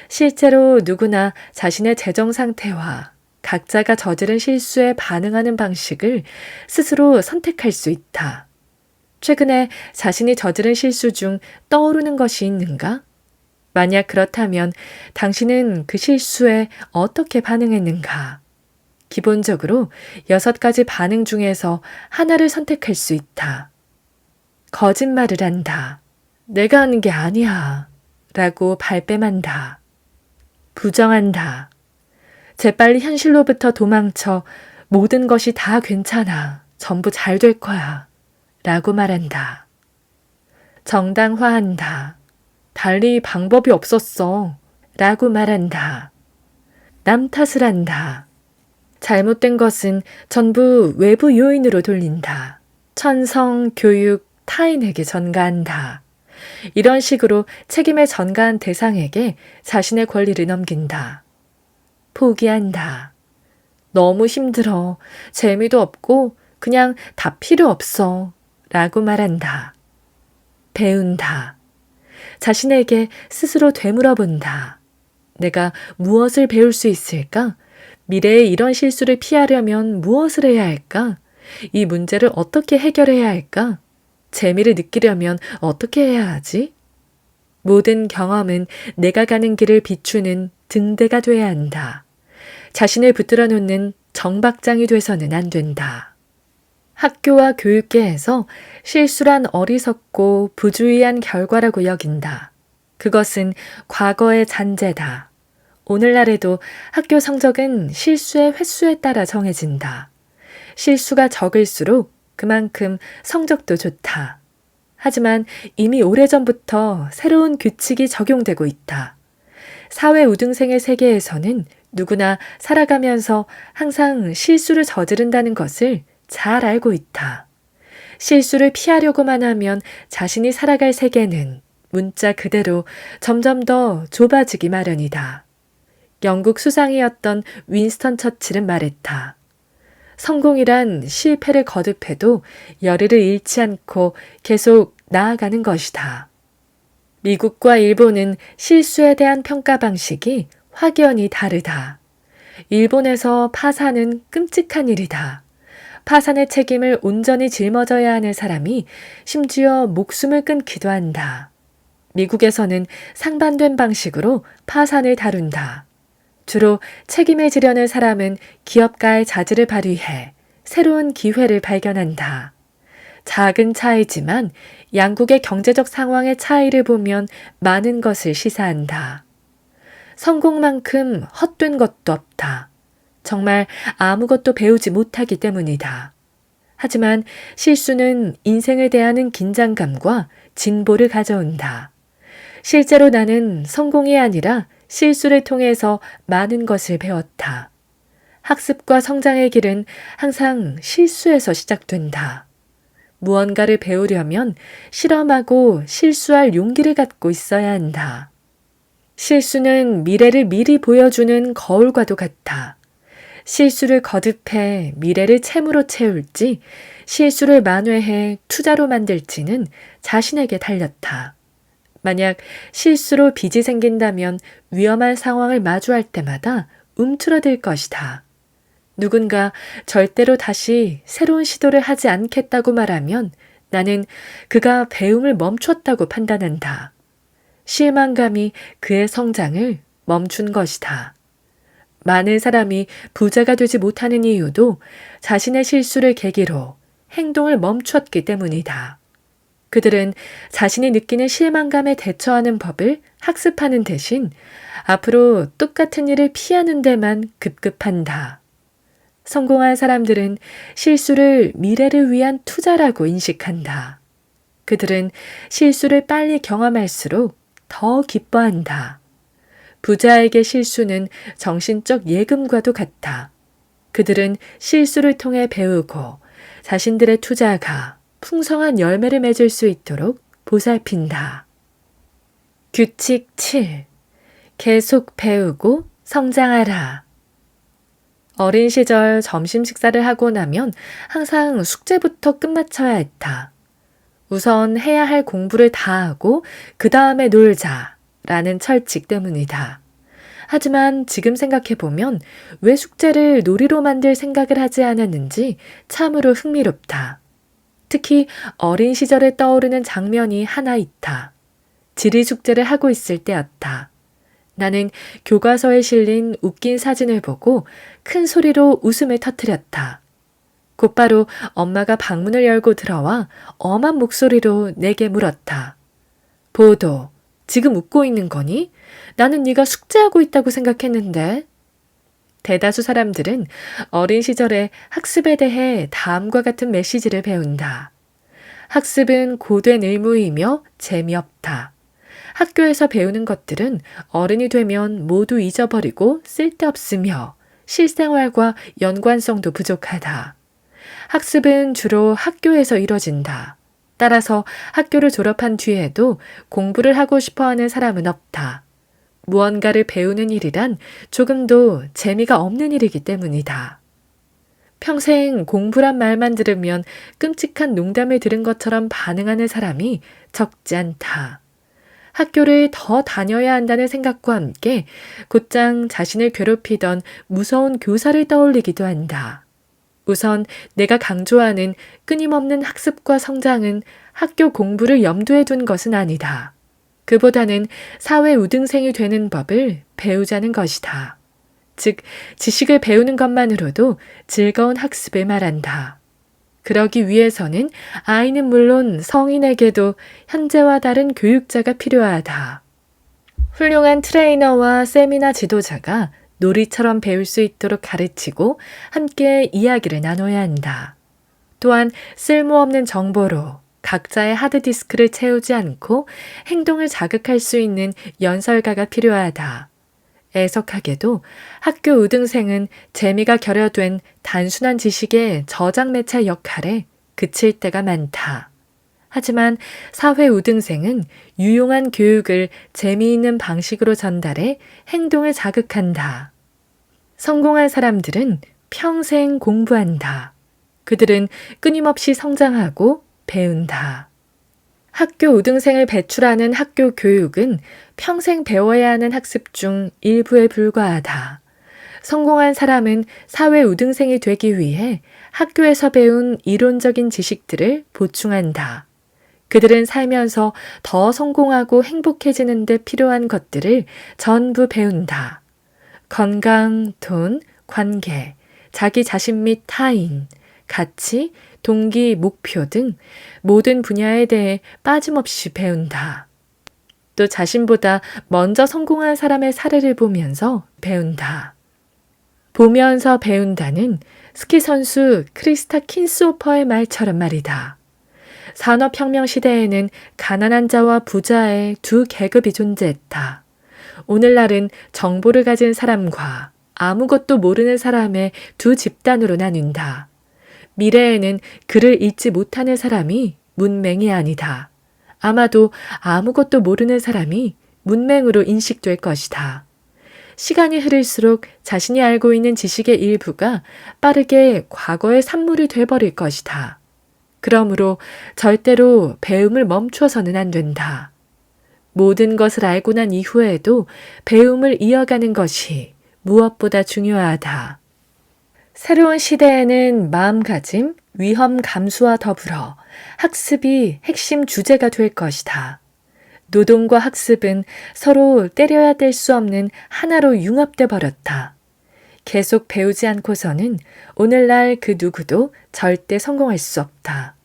실제로 누구나 자신의 재정 상태와 각자가 저지른 실수에 반응하는 방식을 스스로 선택할 수 있다. 최근에 자신이 저지른 실수 중 떠오르는 것이 있는가? 만약 그렇다면 당신은 그 실수에 어떻게 반응했는가? 기본적으로 6가지 반응 중에서 하나를 선택할 수 있다. 거짓말을 한다. 내가 하는 게 아니야. 라고 발뺌한다. 부정한다. 재빨리 현실로부터 도망쳐 모든 것이 다 괜찮아. 전부 잘 될 거야. 라고 말한다. 정당화한다. 달리 방법이 없었어. 라고 말한다. 남 탓을 한다. 잘못된 것은 전부 외부 요인으로 돌린다. 천성, 교육, 타인에게 전가한다. 이런 식으로 책임을 전가한 대상에게 자신의 권리를 넘긴다. 포기한다. 너무 힘들어. 재미도 없고 그냥 다 필요 없어. 라고 말한다. 배운다. 자신에게 스스로 되물어본다. 내가 무엇을 배울 수 있을까? 미래에 이런 실수를 피하려면 무엇을 해야 할까? 이 문제를 어떻게 해결해야 할까? 재미를 느끼려면 어떻게 해야 하지? 모든 경험은 내가 가는 길을 비추는 등대가 돼야 한다. 자신을 붙들어 놓는 정박장이 돼서는 안 된다. 학교와 교육계에서 실수란 어리석고 부주의한 결과라고 여긴다. 그것은 과거의 잔재다. 오늘날에도 학교 성적은 실수의 횟수에 따라 정해진다. 실수가 적을수록 그만큼 성적도 좋다. 하지만 이미 오래전부터 새로운 규칙이 적용되고 있다. 사회 우등생의 세계에서는 누구나 살아가면서 항상 실수를 저지른다는 것을 잘 알고 있다. 실수를 피하려고만 하면 자신이 살아갈 세계는 문자 그대로 점점 더 좁아지기 마련이다. 영국 수상이었던 윈스턴 처칠은 말했다. 성공이란 실패를 거듭해도 열의를 잃지 않고 계속 나아가는 것이다. 미국과 일본은 실수에 대한 평가 방식이 확연히 다르다. 일본에서 파산은 끔찍한 일이다. 파산의 책임을 온전히 짊어져야 하는 사람이 심지어 목숨을 끊기도 한다. 미국에서는 상반된 방식으로 파산을 다룬다. 주로 책임을 지려는 사람은 기업가의 자질을 발휘해 새로운 기회를 발견한다. 작은 차이지만 양국의 경제적 상황의 차이를 보면 많은 것을 시사한다. 성공만큼 헛된 것도 없다. 정말 아무것도 배우지 못하기 때문이다. 하지만 실수는 인생을 대하는 긴장감과 진보를 가져온다. 실제로 나는 성공이 아니라 실수를 통해서 많은 것을 배웠다. 학습과 성장의 길은 항상 실수에서 시작된다. 무언가를 배우려면 실험하고 실수할 용기를 갖고 있어야 한다. 실수는 미래를 미리 보여주는 거울과도 같아. 실수를 거듭해 미래를 채무로 채울지 실수를 만회해 투자로 만들지는 자신에게 달렸다. 만약 실수로 빚이 생긴다면 위험한 상황을 마주할 때마다 움츠러들 것이다. 누군가 절대로 다시 새로운 시도를 하지 않겠다고 말하면 나는 그가 배움을 멈췄다고 판단한다. 실망감이 그의 성장을 멈춘 것이다. 많은 사람이 부자가 되지 못하는 이유도 자신의 실수를 계기로 행동을 멈췄기 때문이다. 그들은 자신이 느끼는 실망감에 대처하는 법을 학습하는 대신 앞으로 똑같은 일을 피하는 데만 급급한다. 성공한 사람들은 실수를 미래를 위한 투자라고 인식한다. 그들은 실수를 빨리 경험할수록 더 기뻐한다. 부자에게 실수는 정신적 예금과도 같다. 그들은 실수를 통해 배우고 자신들의 투자가 풍성한 열매를 맺을 수 있도록 보살핀다. 규칙 7. 계속 배우고 성장하라. 어린 시절 점심 식사를 하고 나면 항상 숙제부터 끝마쳐야 했다. 우선 해야 할 공부를 다 하고 그 다음에 놀자 라는 철칙 때문이다. 하지만 지금 생각해보면 왜 숙제를 놀이로 만들 생각을 하지 않았는지 참으로 흥미롭다. 특히 어린 시절에 떠오르는 장면이 하나 있다. 지리 숙제를 하고 있을 때였다. 나는 교과서에 실린 웃긴 사진을 보고 큰 소리로 웃음을 터뜨렸다. 곧바로 엄마가 방문을 열고 들어와 엄한 목소리로 내게 물었다. 보도, 지금 웃고 있는 거니? 나는 네가 숙제하고 있다고 생각했는데. 대다수 사람들은 어린 시절에 학습에 대해 다음과 같은 메시지를 배운다. 학습은 고된 의무이며 재미없다. 학교에서 배우는 것들은 어른이 되면 모두 잊어버리고 쓸데없으며 실생활과 연관성도 부족하다. 학습은 주로 학교에서 이뤄진다. 따라서 학교를 졸업한 뒤에도 공부를 하고 싶어 하는 사람은 없다. 무언가를 배우는 일이란 조금도 재미가 없는 일이기 때문이다. 평생 공부란 말만 들으면 끔찍한 농담을 들은 것처럼 반응하는 사람이 적지 않다. 학교를 더 다녀야 한다는 생각과 함께 곧장 자신을 괴롭히던 무서운 교사를 떠올리기도 한다. 우선 내가 강조하는 끊임없는 학습과 성장은 학교 공부를 염두에 둔 것은 아니다. 그보다는 사회 우등생이 되는 법을 배우자는 것이다. 즉, 지식을 배우는 것만으로도 즐거운 학습을 말한다. 그러기 위해서는 아이는 물론 성인에게도 현재와 다른 교육자가 필요하다. 훌륭한 트레이너와 세미나 지도자가 놀이처럼 배울 수 있도록 가르치고 함께 이야기를 나눠야 한다. 또한 쓸모없는 정보로 각자의 하드디스크를 채우지 않고 행동을 자극할 수 있는 연설가가 필요하다. 애석하게도 학교 우등생은 재미가 결여된 단순한 지식의 저장 매체 역할에 그칠 때가 많다. 하지만 사회 우등생은 유용한 교육을 재미있는 방식으로 전달해 행동을 자극한다. 성공한 사람들은 평생 공부한다. 그들은 끊임없이 성장하고 배운다. 학교 우등생을 배출하는 학교 교육은 평생 배워야 하는 학습 중 일부에 불과하다. 성공한 사람은 사회 우등생이 되기 위해 학교에서 배운 이론적인 지식들을 보충한다. 그들은 살면서 더 성공하고 행복해지는 데 필요한 것들을 전부 배운다. 건강, 돈, 관계, 자기 자신 및 타인, 가치, 동기, 목표 등 모든 분야에 대해 빠짐없이 배운다. 또 자신보다 먼저 성공한 사람의 사례를 보면서 배운다. 보면서 배운다는 스키 선수 크리스타 킨스호퍼의 말처럼 말이다. 산업혁명 시대에는 가난한 자와 부자의 두 계급이 존재했다. 오늘날은 정보를 가진 사람과 아무것도 모르는 사람의 두 집단으로 나뉜다. 미래에는 글을 읽지 못하는 사람이 문맹이 아니다. 아마도 아무것도 모르는 사람이 문맹으로 인식될 것이다. 시간이 흐를수록 자신이 알고 있는 지식의 일부가 빠르게 과거의 산물이 돼버릴 것이다. 그러므로 절대로 배움을 멈춰서는 안 된다. 모든 것을 알고 난 이후에도 배움을 이어가는 것이 무엇보다 중요하다. 새로운 시대에는 마음가짐, 위험 감수와 더불어 학습이 핵심 주제가 될 것이다. 노동과 학습은 서로 때려야 뗄 수 없는 하나로 융합돼 버렸다. 계속 배우지 않고서는 오늘날 그 누구도 절대 성공할 수 없다.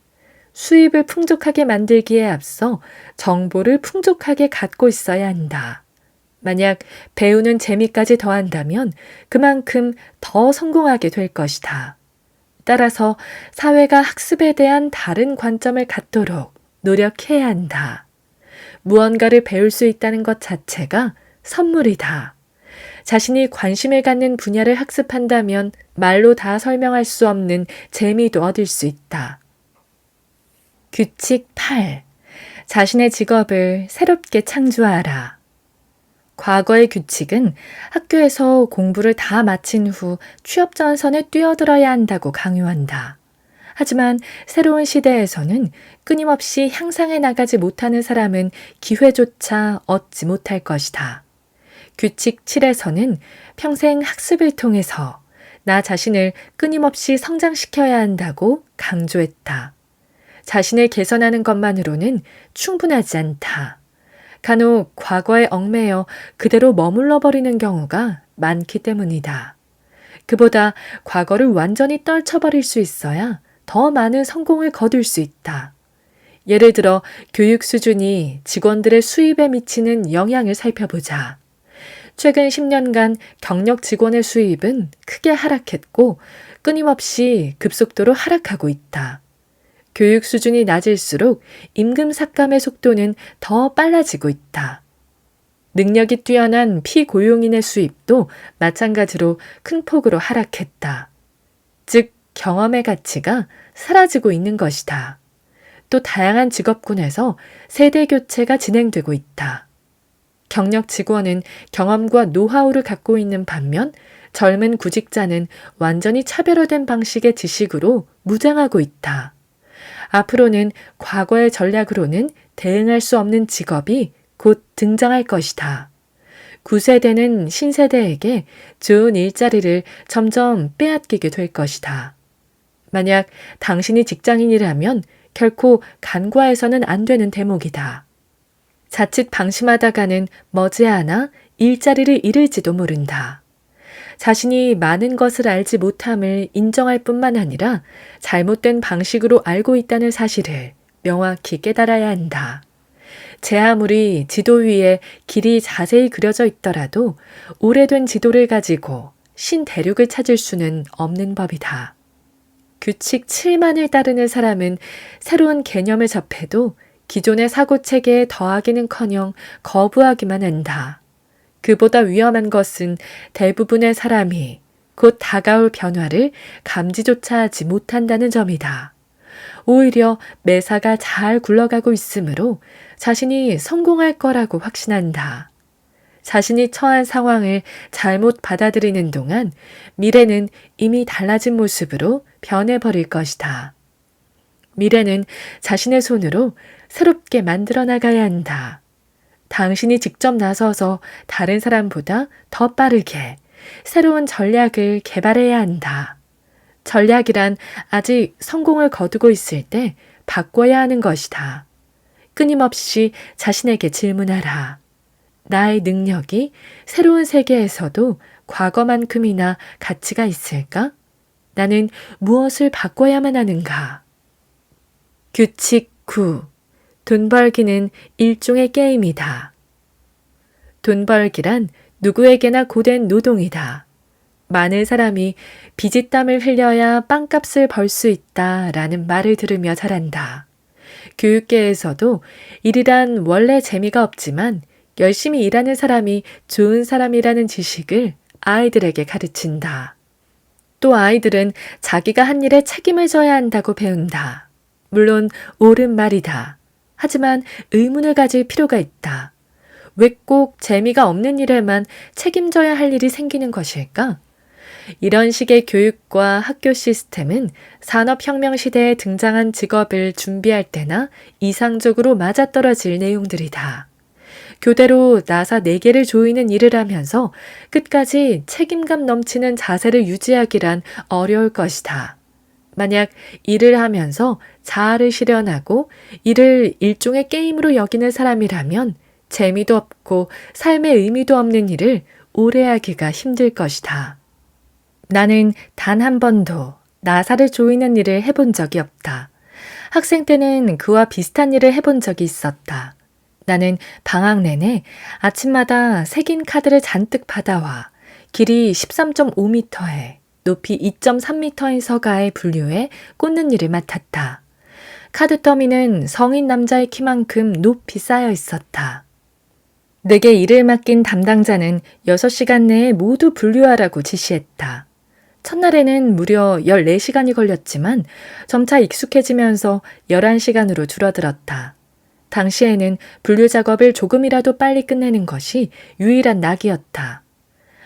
수입을 풍족하게 만들기에 앞서 정보를 풍족하게 갖고 있어야 한다. 만약 배우는 재미까지 더한다면 그만큼 더 성공하게 될 것이다. 따라서 사회가 학습에 대한 다른 관점을 갖도록 노력해야 한다. 무언가를 배울 수 있다는 것 자체가 선물이다. 자신이 관심을 갖는 분야를 학습한다면 말로 다 설명할 수 없는 재미도 얻을 수 있다. 규칙 8. 자신의 직업을 새롭게 창조하라. 과거의 규칙은 학교에서 공부를 다 마친 후 취업 전선에 뛰어들어야 한다고 강요한다. 하지만 새로운 시대에서는 끊임없이 향상해 나가지 못하는 사람은 기회조차 얻지 못할 것이다. 규칙 7에서는 평생 학습을 통해서 나 자신을 끊임없이 성장시켜야 한다고 강조했다. 자신을 개선하는 것만으로는 충분하지 않다. 간혹 과거에 얽매여 그대로 머물러 버리는 경우가 많기 때문이다. 그보다 과거를 완전히 떨쳐버릴 수 있어야 더 많은 성공을 거둘 수 있다. 예를 들어 교육 수준이 직원들의 수입에 미치는 영향을 살펴보자. 최근 10년간 경력 직원의 수입은 크게 하락했고 끊임없이 급속도로 하락하고 있다. 교육 수준이 낮을수록 임금 삭감의 속도는 더 빨라지고 있다. 능력이 뛰어난 피고용인의 수입도 마찬가지로 큰 폭으로 하락했다. 즉, 경험의 가치가 사라지고 있는 것이다. 또 다양한 직업군에서 세대 교체가 진행되고 있다. 경력 직원은 경험과 노하우를 갖고 있는 반면 젊은 구직자는 완전히 차별화된 방식의 지식으로 무장하고 있다. 앞으로는 과거의 전략으로는 대응할 수 없는 직업이 곧 등장할 것이다. 9세대는 신세대에게 좋은 일자리를 점점 빼앗기게 될 것이다. 만약 당신이 직장인이라면 결코 간과해서는 안 되는 대목이다. 자칫 방심하다가는 머지않아 일자리를 잃을지도 모른다. 자신이 많은 것을 알지 못함을 인정할 뿐만 아니라 잘못된 방식으로 알고 있다는 사실을 명확히 깨달아야 한다. 제 아무리 지도 위에 길이 자세히 그려져 있더라도 오래된 지도를 가지고 신대륙을 찾을 수는 없는 법이다. 규칙 7만을 따르는 사람은 새로운 개념을 접해도 기존의 사고체계에 더하기는커녕 거부하기만 한다. 그보다 위험한 것은 대부분의 사람이 곧 다가올 변화를 감지조차 하지 못한다는 점이다. 오히려 매사가 잘 굴러가고 있으므로 자신이 성공할 거라고 확신한다. 자신이 처한 상황을 잘못 받아들이는 동안 미래는 이미 달라진 모습으로 변해버릴 것이다. 미래는 자신의 손으로 새롭게 만들어 나가야 한다. 당신이 직접 나서서 다른 사람보다 더 빠르게 새로운 전략을 개발해야 한다. 전략이란 아직 성공을 거두고 있을 때 바꿔야 하는 것이다. 끊임없이 자신에게 질문하라. 나의 능력이 새로운 세계에서도 과거만큼이나 가치가 있을까? 나는 무엇을 바꿔야만 하는가? 규칙 9. 돈 벌기는 일종의 게임이다. 돈 벌기란 누구에게나 고된 노동이다. 많은 사람이 비지땀을 흘려야 빵값을 벌 수 있다라는 말을 들으며 자란다. 교육계에서도 일이란 원래 재미가 없지만 열심히 일하는 사람이 좋은 사람이라는 지식을 아이들에게 가르친다. 또 아이들은 자기가 한 일에 책임을 져야 한다고 배운다. 물론 옳은 말이다. 하지만 의문을 가질 필요가 있다. 왜 꼭 재미가 없는 일에만 책임져야 할 일이 생기는 것일까? 이런 식의 교육과 학교 시스템은 산업혁명 시대에 등장한 직업을 준비할 때나 이상적으로 맞아떨어질 내용들이다. 교대로 나사 4개를 조이는 일을 하면서 끝까지 책임감 넘치는 자세를 유지하기란 어려울 것이다. 만약 일을 하면서 자아를 실현하고 이를 일종의 게임으로 여기는 사람이라면 재미도 없고 삶의 의미도 없는 일을 오래 하기가 힘들 것이다. 나는 단 한 번도 나사를 조이는 일을 해본 적이 없다. 학생 때는 그와 비슷한 일을 해본 적이 있었다. 나는 방학 내내 아침마다 색인 카드를 잔뜩 받아와 길이 13.5m에 높이 2.3m인 서가에 분류해 꽂는 일을 맡았다. 카드 더미는 성인 남자의 키만큼 높이 쌓여 있었다. 내게 일을 맡긴 담당자는 6시간 내에 모두 분류하라고 지시했다. 첫날에는 무려 14시간이 걸렸지만 점차 익숙해지면서 11시간으로 줄어들었다. 당시에는 분류 작업을 조금이라도 빨리 끝내는 것이 유일한 낙이었다.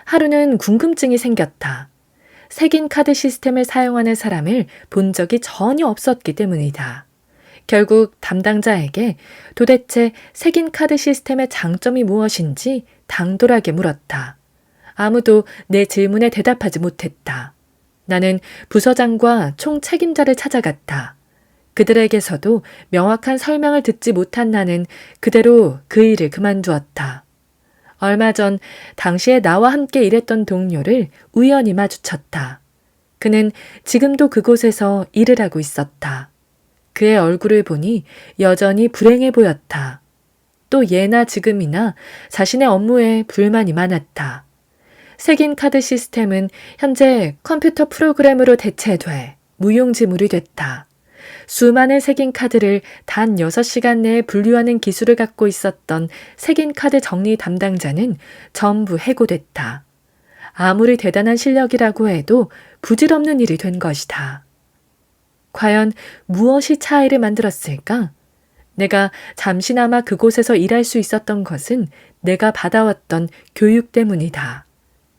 하루는 궁금증이 생겼다. 색인 카드 시스템을 사용하는 사람을 본 적이 전혀 없었기 때문이다. 결국 담당자에게 도대체 색인 카드 시스템의 장점이 무엇인지 당돌하게 물었다. 아무도 내 질문에 대답하지 못했다. 나는 부서장과 총 책임자를 찾아갔다. 그들에게서도 명확한 설명을 듣지 못한 나는 그대로 그 일을 그만두었다. 얼마 전 당시에 나와 함께 일했던 동료를 우연히 마주쳤다. 그는 지금도 그곳에서 일을 하고 있었다. 그의 얼굴을 보니 여전히 불행해 보였다. 또 예나 지금이나 자신의 업무에 불만이 많았다. 색인 카드 시스템은 현재 컴퓨터 프로그램으로 대체돼 무용지물이 됐다. 수많은 색인 카드를 단 6시간 내에 분류하는 기술을 갖고 있었던 색인 카드 정리 담당자는 전부 해고됐다. 아무리 대단한 실력이라고 해도 부질없는 일이 된 것이다. 과연 무엇이 차이를 만들었을까? 내가 잠시나마 그곳에서 일할 수 있었던 것은 내가 받아왔던 교육 때문이다.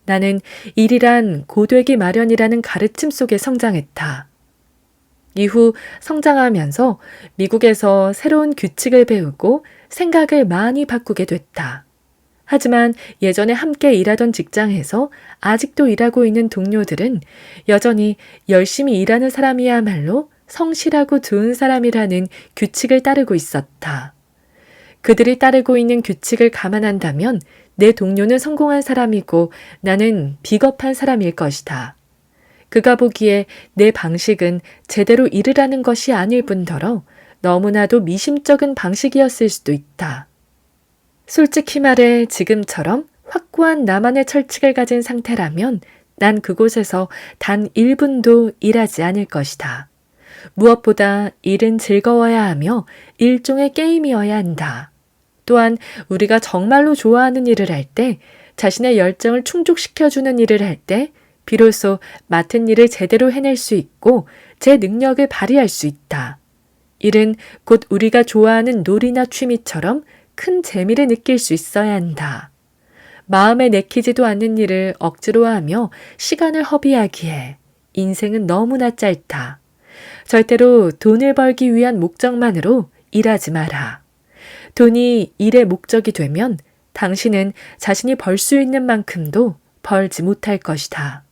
나는 일이란 고되기 마련이라는 가르침 속에 성장했다. 이후 성장하면서 미국에서 새로운 규칙을 배우고 생각을 많이 바꾸게 됐다. 하지만 예전에 함께 일하던 직장에서 아직도 일하고 있는 동료들은 여전히 열심히 일하는 사람이야말로 성실하고 좋은 사람이라는 규칙을 따르고 있었다. 그들이 따르고 있는 규칙을 감안한다면 내 동료는 성공한 사람이고 나는 비겁한 사람일 것이다. 그가 보기에 내 방식은 제대로 일을 하는 것이 아닐 뿐더러 너무나도 미심쩍은 방식이었을 수도 있다. 솔직히 말해 지금처럼 확고한 나만의 철칙을 가진 상태라면 난 그곳에서 단 1분도 일하지 않을 것이다. 무엇보다 일은 즐거워야 하며 일종의 게임이어야 한다. 또한 우리가 정말로 좋아하는 일을 할 때, 자신의 열정을 충족시켜주는 일을 할 때 비로소 맡은 일을 제대로 해낼 수 있고 제 능력을 발휘할 수 있다. 일은 곧 우리가 좋아하는 놀이나 취미처럼 큰 재미를 느낄 수 있어야 한다. 마음에 내키지도 않는 일을 억지로 하며 시간을 허비하기에 인생은 너무나 짧다. 절대로 돈을 벌기 위한 목적만으로 일하지 마라. 돈이 일의 목적이 되면 당신은 자신이 벌 수 있는 만큼도 벌지 못할 것이다.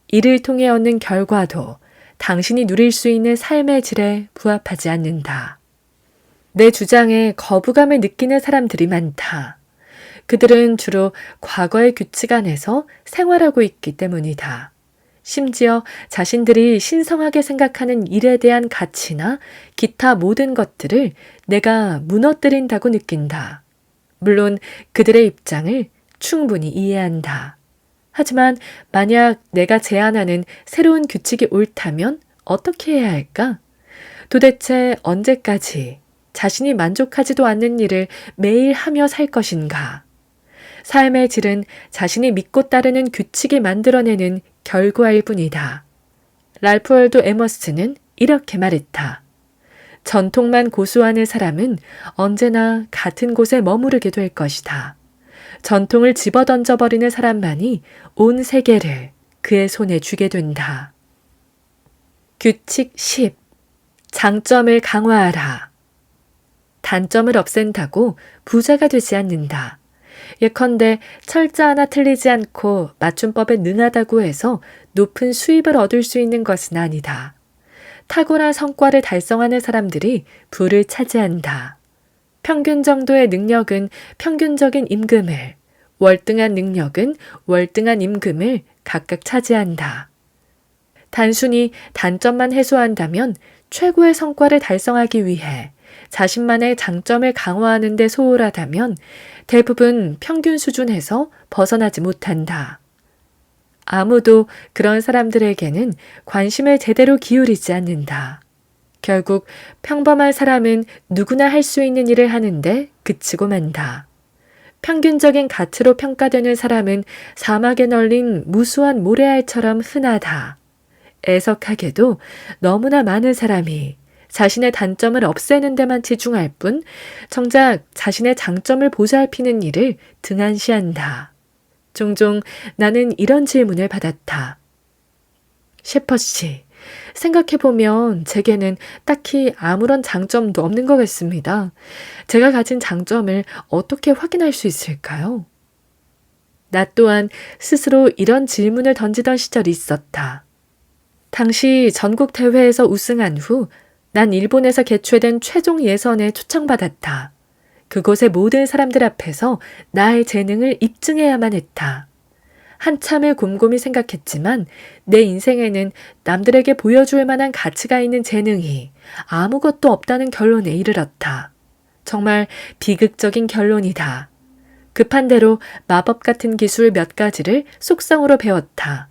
이를 통해 얻는 결과도 당신이 누릴 수 있는 삶의 질에 부합하지 않는다. 내 주장에 거부감을 느끼는 사람들이 많다. 그들은 주로 과거의 규칙 안에서 생활하고 있기 때문이다. 심지어 자신들이 신성하게 생각하는 일에 대한 가치나 기타 모든 것들을 내가 무너뜨린다고 느낀다. 물론 그들의 입장을 충분히 이해한다. 하지만 만약 내가 제안하는 새로운 규칙이 옳다면 어떻게 해야 할까? 도대체 언제까지 자신이 만족하지도 않는 일을 매일 하며 살 것인가? 삶의 질은 자신이 믿고 따르는 규칙이 만들어내는 결과일 뿐이다. 랄프 월도 에머스는 이렇게 말했다. 전통만 고수하는 사람은 언제나 같은 곳에 머무르게 될 것이다. 전통을 집어던져버리는 사람만이 온 세계를 그의 손에 쥐게 된다. 규칙 10. 장점을 강화하라. 단점을 없앤다고 부자가 되지 않는다. 예컨대 철자 하나 틀리지 않고 맞춤법에 능하다고 해서 높은 수입을 얻을 수 있는 것은 아니다. 탁월한 성과를 달성하는 사람들이 부를 차지한다. 평균 정도의 능력은 평균적인 임금을, 월등한 능력은 월등한 임금을 각각 차지한다. 단순히 단점만 해소한다면 최고의 성과를 달성하기 위해 자신만의 장점을 강화하는 데 소홀하다면 대부분 평균 수준에서 벗어나지 못한다. 아무도 그런 사람들에게는 관심을 제대로 기울이지 않는다. 결국 평범한 사람은 누구나 할 수 있는 일을 하는데 그치고 만다. 평균적인 가치로 평가되는 사람은 사막에 널린 무수한 모래알처럼 흔하다. 애석하게도 너무나 많은 사람이 자신의 단점을 없애는 데만 치중할 뿐 정작 자신의 장점을 보살피는 일을 등한시한다. 종종 나는 이런 질문을 받았다. 셰퍼씨, 생각해보면 제게는 딱히 아무런 장점도 없는 것 같습니다. 제가 가진 장점을 어떻게 확인할 수 있을까요? 나 또한 스스로 이런 질문을 던지던 시절이 있었다. 당시 전국 대회에서 우승한 후 난 일본에서 개최된 최종 예선에 초청받았다. 그곳의 모든 사람들 앞에서 나의 재능을 입증해야만 했다. 한참을 곰곰이 생각했지만 내 인생에는 남들에게 보여줄 만한 가치가 있는 재능이 아무것도 없다는 결론에 이르렀다. 정말 비극적인 결론이다. 급한 대로 마법 같은 기술 몇 가지를 속성으로 배웠다.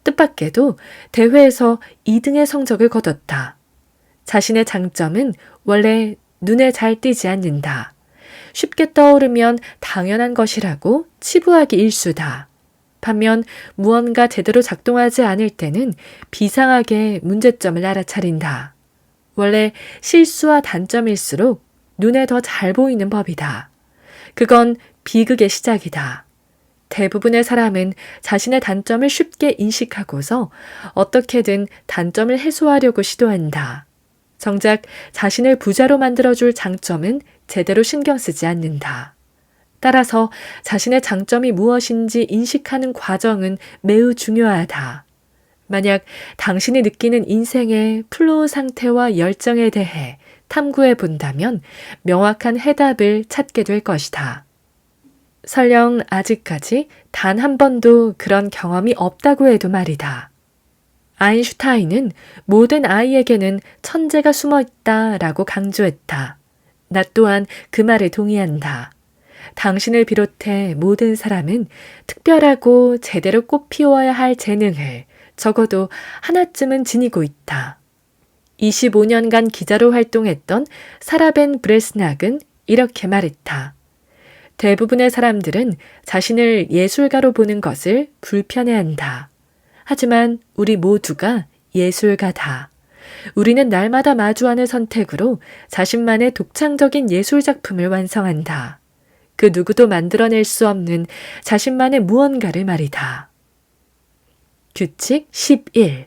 뜻밖에도 대회에서 2등의 성적을 거뒀다. 자신의 장점은 원래 눈에 잘 띄지 않는다. 쉽게 떠오르면 당연한 것이라고 치부하기 일쑤다. 반면 무언가 제대로 작동하지 않을 때는 비상하게 문제점을 알아차린다. 원래 실수와 단점일수록 눈에 더 잘 보이는 법이다. 그건 비극의 시작이다. 대부분의 사람은 자신의 단점을 쉽게 인식하고서 어떻게든 단점을 해소하려고 시도한다. 정작 자신을 부자로 만들어줄 장점은 제대로 신경 쓰지 않는다. 따라서 자신의 장점이 무엇인지 인식하는 과정은 매우 중요하다. 만약 당신이 느끼는 인생의 플로우 상태와 열정에 대해 탐구해 본다면 명확한 해답을 찾게 될 것이다. 설령 아직까지 단 한 번도 그런 경험이 없다고 해도 말이다. 아인슈타인은 모든 아이에게는 천재가 숨어 있다라고 강조했다. 나 또한 그 말에 동의한다. 당신을 비롯해 모든 사람은 특별하고 제대로 꽃피워야 할 재능을 적어도 하나쯤은 지니고 있다. 25년간 기자로 활동했던 사라벤 브레스낙은 이렇게 말했다. 대부분의 사람들은 자신을 예술가로 보는 것을 불편해한다. 하지만 우리 모두가 예술가다. 우리는 날마다 마주하는 선택으로 자신만의 독창적인 예술작품을 완성한다. 그 누구도 만들어낼 수 없는 자신만의 무언가를 말이다. 규칙 11.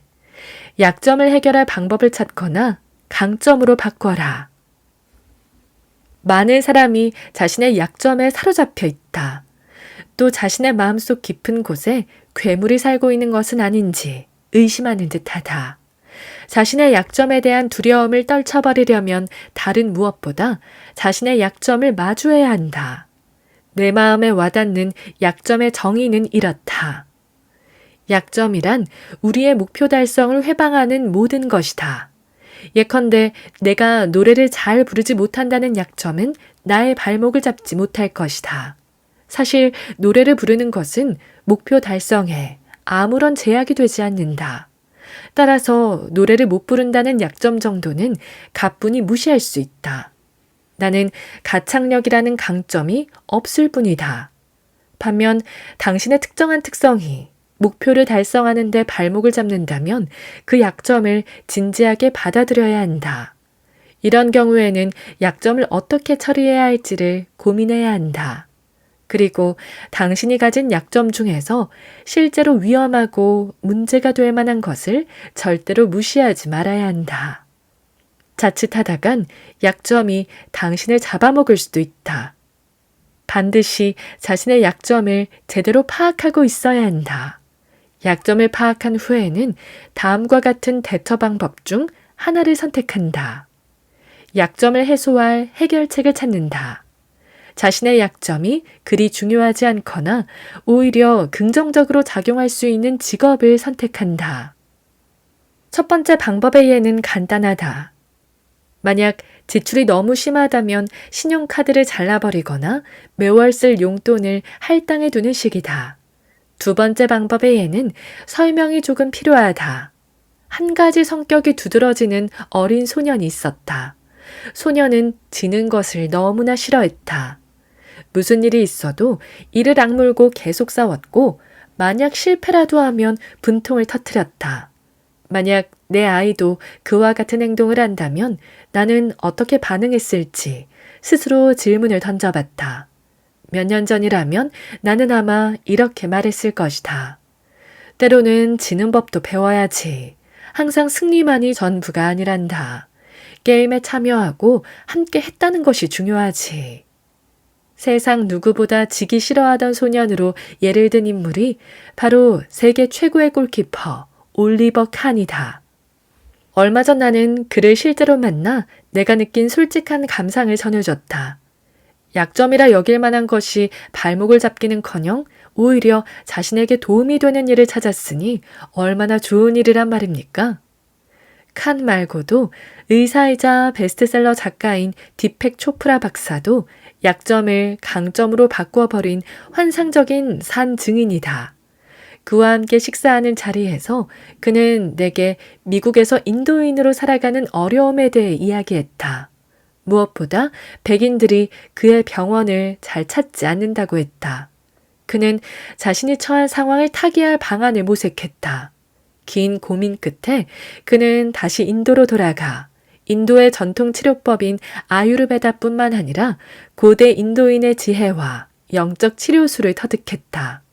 약점을 해결할 방법을 찾거나 강점으로 바꿔라. 많은 사람이 자신의 약점에 사로잡혀 있다. 또 자신의 마음속 깊은 곳에 괴물이 살고 있는 것은 아닌지 의심하는 듯하다. 자신의 약점에 대한 두려움을 떨쳐버리려면 다른 무엇보다 자신의 약점을 마주해야 한다. 내 마음에 와닿는 약점의 정의는 이렇다. 약점이란 우리의 목표 달성을 회방하는 모든 것이다. 예컨대 내가 노래를 잘 부르지 못한다는 약점은 나의 발목을 잡지 못할 것이다. 사실 노래를 부르는 것은 목표 달성에 아무런 제약이 되지 않는다. 따라서 노래를 못 부른다는 약점 정도는 가뿐히 무시할 수 있다. 나는 가창력이라는 강점이 없을 뿐이다. 반면 당신의 특정한 특성이 목표를 달성하는 데 발목을 잡는다면 그 약점을 진지하게 받아들여야 한다. 이런 경우에는 약점을 어떻게 처리해야 할지를 고민해야 한다. 그리고 당신이 가진 약점 중에서 실제로 위험하고 문제가 될 만한 것을 절대로 무시하지 말아야 한다. 자칫하다간 약점이 당신을 잡아먹을 수도 있다. 반드시 자신의 약점을 제대로 파악하고 있어야 한다. 약점을 파악한 후에는 다음과 같은 대처 방법 중 하나를 선택한다. 약점을 해소할 해결책을 찾는다. 자신의 약점이 그리 중요하지 않거나 오히려 긍정적으로 작용할 수 있는 직업을 선택한다. 첫 번째 방법의 예는 간단하다. 만약 지출이 너무 심하다면 신용카드를 잘라버리거나 매월 쓸 용돈을 할당해 두는 식이다. 두 번째 방법의 예는 설명이 조금 필요하다. 한 가지 성격이 두드러지는 어린 소년이 있었다. 소년은 지는 것을 너무나 싫어했다. 무슨 일이 있어도 이를 악물고 계속 싸웠고 만약 실패라도 하면 분통을 터뜨렸다. 만약 내 아이도 그와 같은 행동을 한다면 나는 어떻게 반응했을지 스스로 질문을 던져봤다. 몇 년 전이라면 나는 아마 이렇게 말했을 것이다. 때로는 지는 법도 배워야지. 항상 승리만이 전부가 아니란다. 게임에 참여하고 함께 했다는 것이 중요하지. 세상 누구보다 지기 싫어하던 소년으로 예를 든 인물이 바로 세계 최고의 골키퍼 올리버 칸이다. 얼마 전 나는 그를 실제로 만나 내가 느낀 솔직한 감상을 전해줬다. 약점이라 여길 만한 것이 발목을 잡기는커녕 오히려 자신에게 도움이 되는 일을 찾았으니 얼마나 좋은 일이란 말입니까? 칸 말고도 의사이자 베스트셀러 작가인 디펙 초프라 박사도 약점을 강점으로 바꾸어버린 환상적인 산 증인이다. 그와 함께 식사하는 자리에서 그는 내게 미국에서 인도인으로 살아가는 어려움에 대해 이야기했다. 무엇보다 백인들이 그의 병원을 잘 찾지 않는다고 했다. 그는 자신이 처한 상황을 타개할 방안을 모색했다. 긴 고민 끝에 그는 다시 인도로 돌아가 인도의 전통 치료법인 아유르베다뿐만 아니라 고대 인도인의 지혜와 영적 치료술을 터득했다.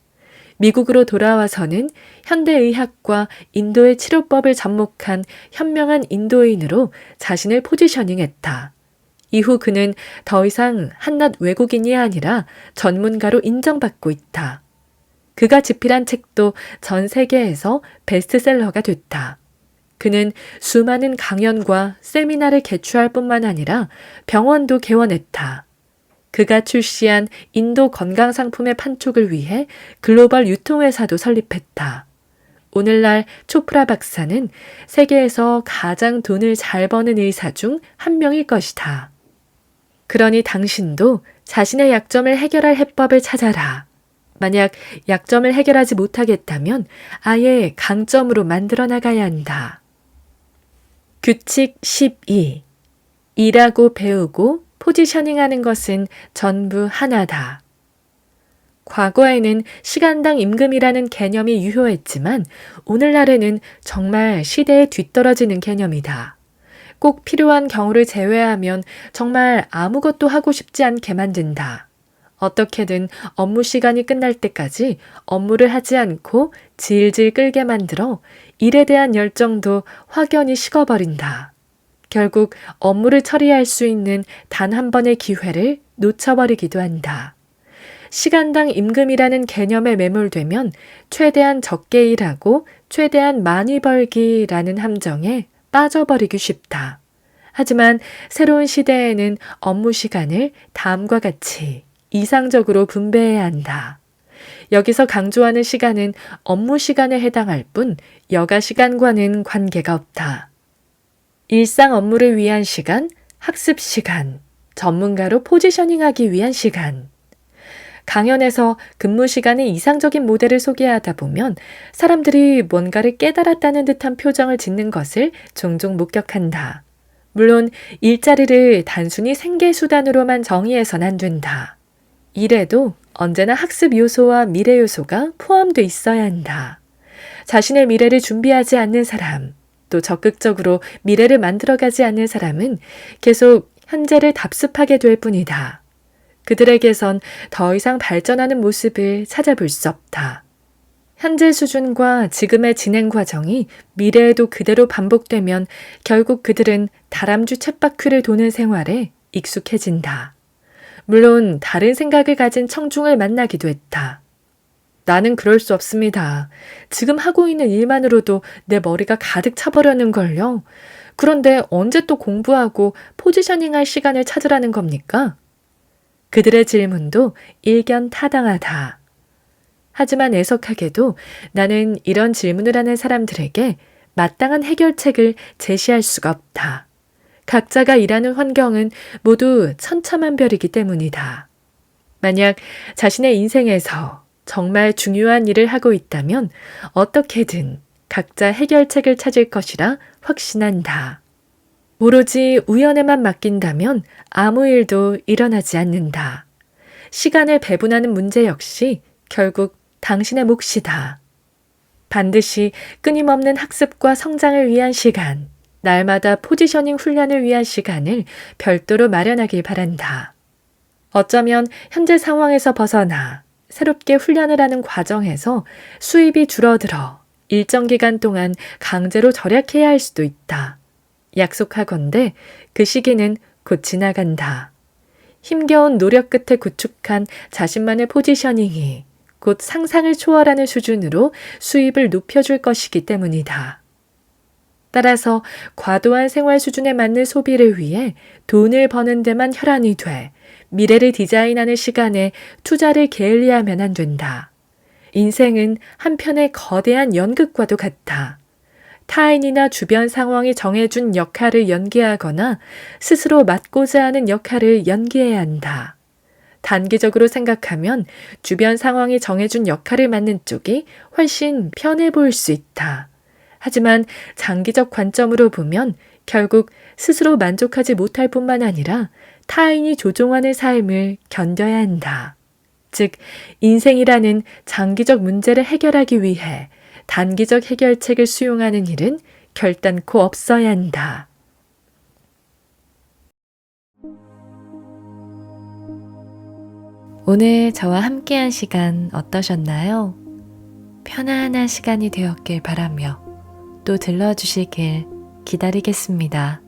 미국으로 돌아와서는 현대의학과 인도의 치료법을 접목한 현명한 인도인으로 자신을 포지셔닝했다. 이후 그는 더 이상 한낱 외국인이 아니라 전문가로 인정받고 있다. 그가 집필한 책도 전 세계에서 베스트셀러가 됐다. 그는 수많은 강연과 세미나를 개최할 뿐만 아니라 병원도 개원했다. 그가 출시한 인도 건강상품의 판촉을 위해 글로벌 유통회사도 설립했다. 오늘날 초프라 박사는 세계에서 가장 돈을 잘 버는 의사 중 한 명일 것이다. 그러니 당신도 자신의 약점을 해결할 해법을 찾아라. 만약 약점을 해결하지 못하겠다면 아예 강점으로 만들어 나가야 한다. 규칙 12. 일하고 배우고 포지셔닝하는 것은 전부 하나다. 과거에는 시간당 임금이라는 개념이 유효했지만 오늘날에는 정말 시대에 뒤떨어지는 개념이다. 꼭 필요한 경우를 제외하면 정말 아무것도 하고 싶지 않게 만든다. 어떻게든 업무 시간이 끝날 때까지 업무를 하지 않고 질질 끌게 만들어 일에 대한 열정도 확연히 식어버린다. 결국 업무를 처리할 수 있는 단 한 번의 기회를 놓쳐버리기도 한다. 시간당 임금이라는 개념에 매몰되면 최대한 적게 일하고 최대한 많이 벌기라는 함정에 빠져버리기 쉽다. 하지만 새로운 시대에는 업무 시간을 다음과 같이 이상적으로 분배해야 한다. 여기서 강조하는 시간은 업무 시간에 해당할 뿐 여가 시간과는 관계가 없다. 일상 업무를 위한 시간, 학습 시간, 전문가로 포지셔닝하기 위한 시간. 강연에서 근무 시간의 이상적인 모델을 소개하다 보면 사람들이 뭔가를 깨달았다는 듯한 표정을 짓는 것을 종종 목격한다. 물론 일자리를 단순히 생계수단으로만 정의해선 안 된다. 일에도 언제나 학습 요소와 미래 요소가 포함돼 있어야 한다. 자신의 미래를 준비하지 않는 사람, 또 적극적으로 미래를 만들어가지 않는 사람은 계속 현재를 답습하게 될 뿐이다. 그들에게선 더 이상 발전하는 모습을 찾아볼 수 없다. 현재 수준과 지금의 진행 과정이 미래에도 그대로 반복되면 결국 그들은 다람쥐 쳇바퀴를 도는 생활에 익숙해진다. 물론 다른 생각을 가진 청중을 만나기도 했다. 나는 그럴 수 없습니다. 지금 하고 있는 일만으로도 내 머리가 가득 차버렸는걸요. 그런데 언제 또 공부하고 포지셔닝할 시간을 찾으라는 겁니까? 그들의 질문도 일견타당하다. 하지만 애석하게도 나는 이런 질문을 하는 사람들에게 마땅한 해결책을 제시할 수가 없다. 각자가 일하는 환경은 모두 천차만별이기 때문이다. 만약 자신의 인생에서 정말 중요한 일을 하고 있다면 어떻게든 각자 해결책을 찾을 것이라 확신한다. 오로지 우연에만 맡긴다면 아무 일도 일어나지 않는다. 시간을 배분하는 문제 역시 결국 당신의 몫이다. 반드시 끊임없는 학습과 성장을 위한 시간, 날마다 포지셔닝 훈련을 위한 시간을 별도로 마련하길 바란다. 어쩌면 현재 상황에서 벗어나 새롭게 훈련을 하는 과정에서 수입이 줄어들어 일정 기간 동안 강제로 절약해야 할 수도 있다. 약속하건대 그 시기는 곧 지나간다. 힘겨운 노력 끝에 구축한 자신만의 포지셔닝이 곧 상상을 초월하는 수준으로 수입을 높여줄 것이기 때문이다. 따라서 과도한 생활 수준에 맞는 소비를 위해 돈을 버는 데만 혈안이 돼 미래를 디자인하는 시간에 투자를 게을리하면 안 된다. 인생은 한편의 거대한 연극과도 같다. 타인이나 주변 상황이 정해준 역할을 연기하거나 스스로 맡고자 하는 역할을 연기해야 한다. 단기적으로 생각하면 주변 상황이 정해준 역할을 맡는 쪽이 훨씬 편해 보일 수 있다. 하지만 장기적 관점으로 보면 결국 스스로 만족하지 못할 뿐만 아니라 타인이 조종하는 삶을 견뎌야 한다. 즉, 인생이라는 장기적 문제를 해결하기 위해 단기적 해결책을 수용하는 일은 결단코 없어야 한다. 오늘 저와 함께한 시간 어떠셨나요? 편안한 시간이 되었길 바라며 또 들러주시길 기다리겠습니다.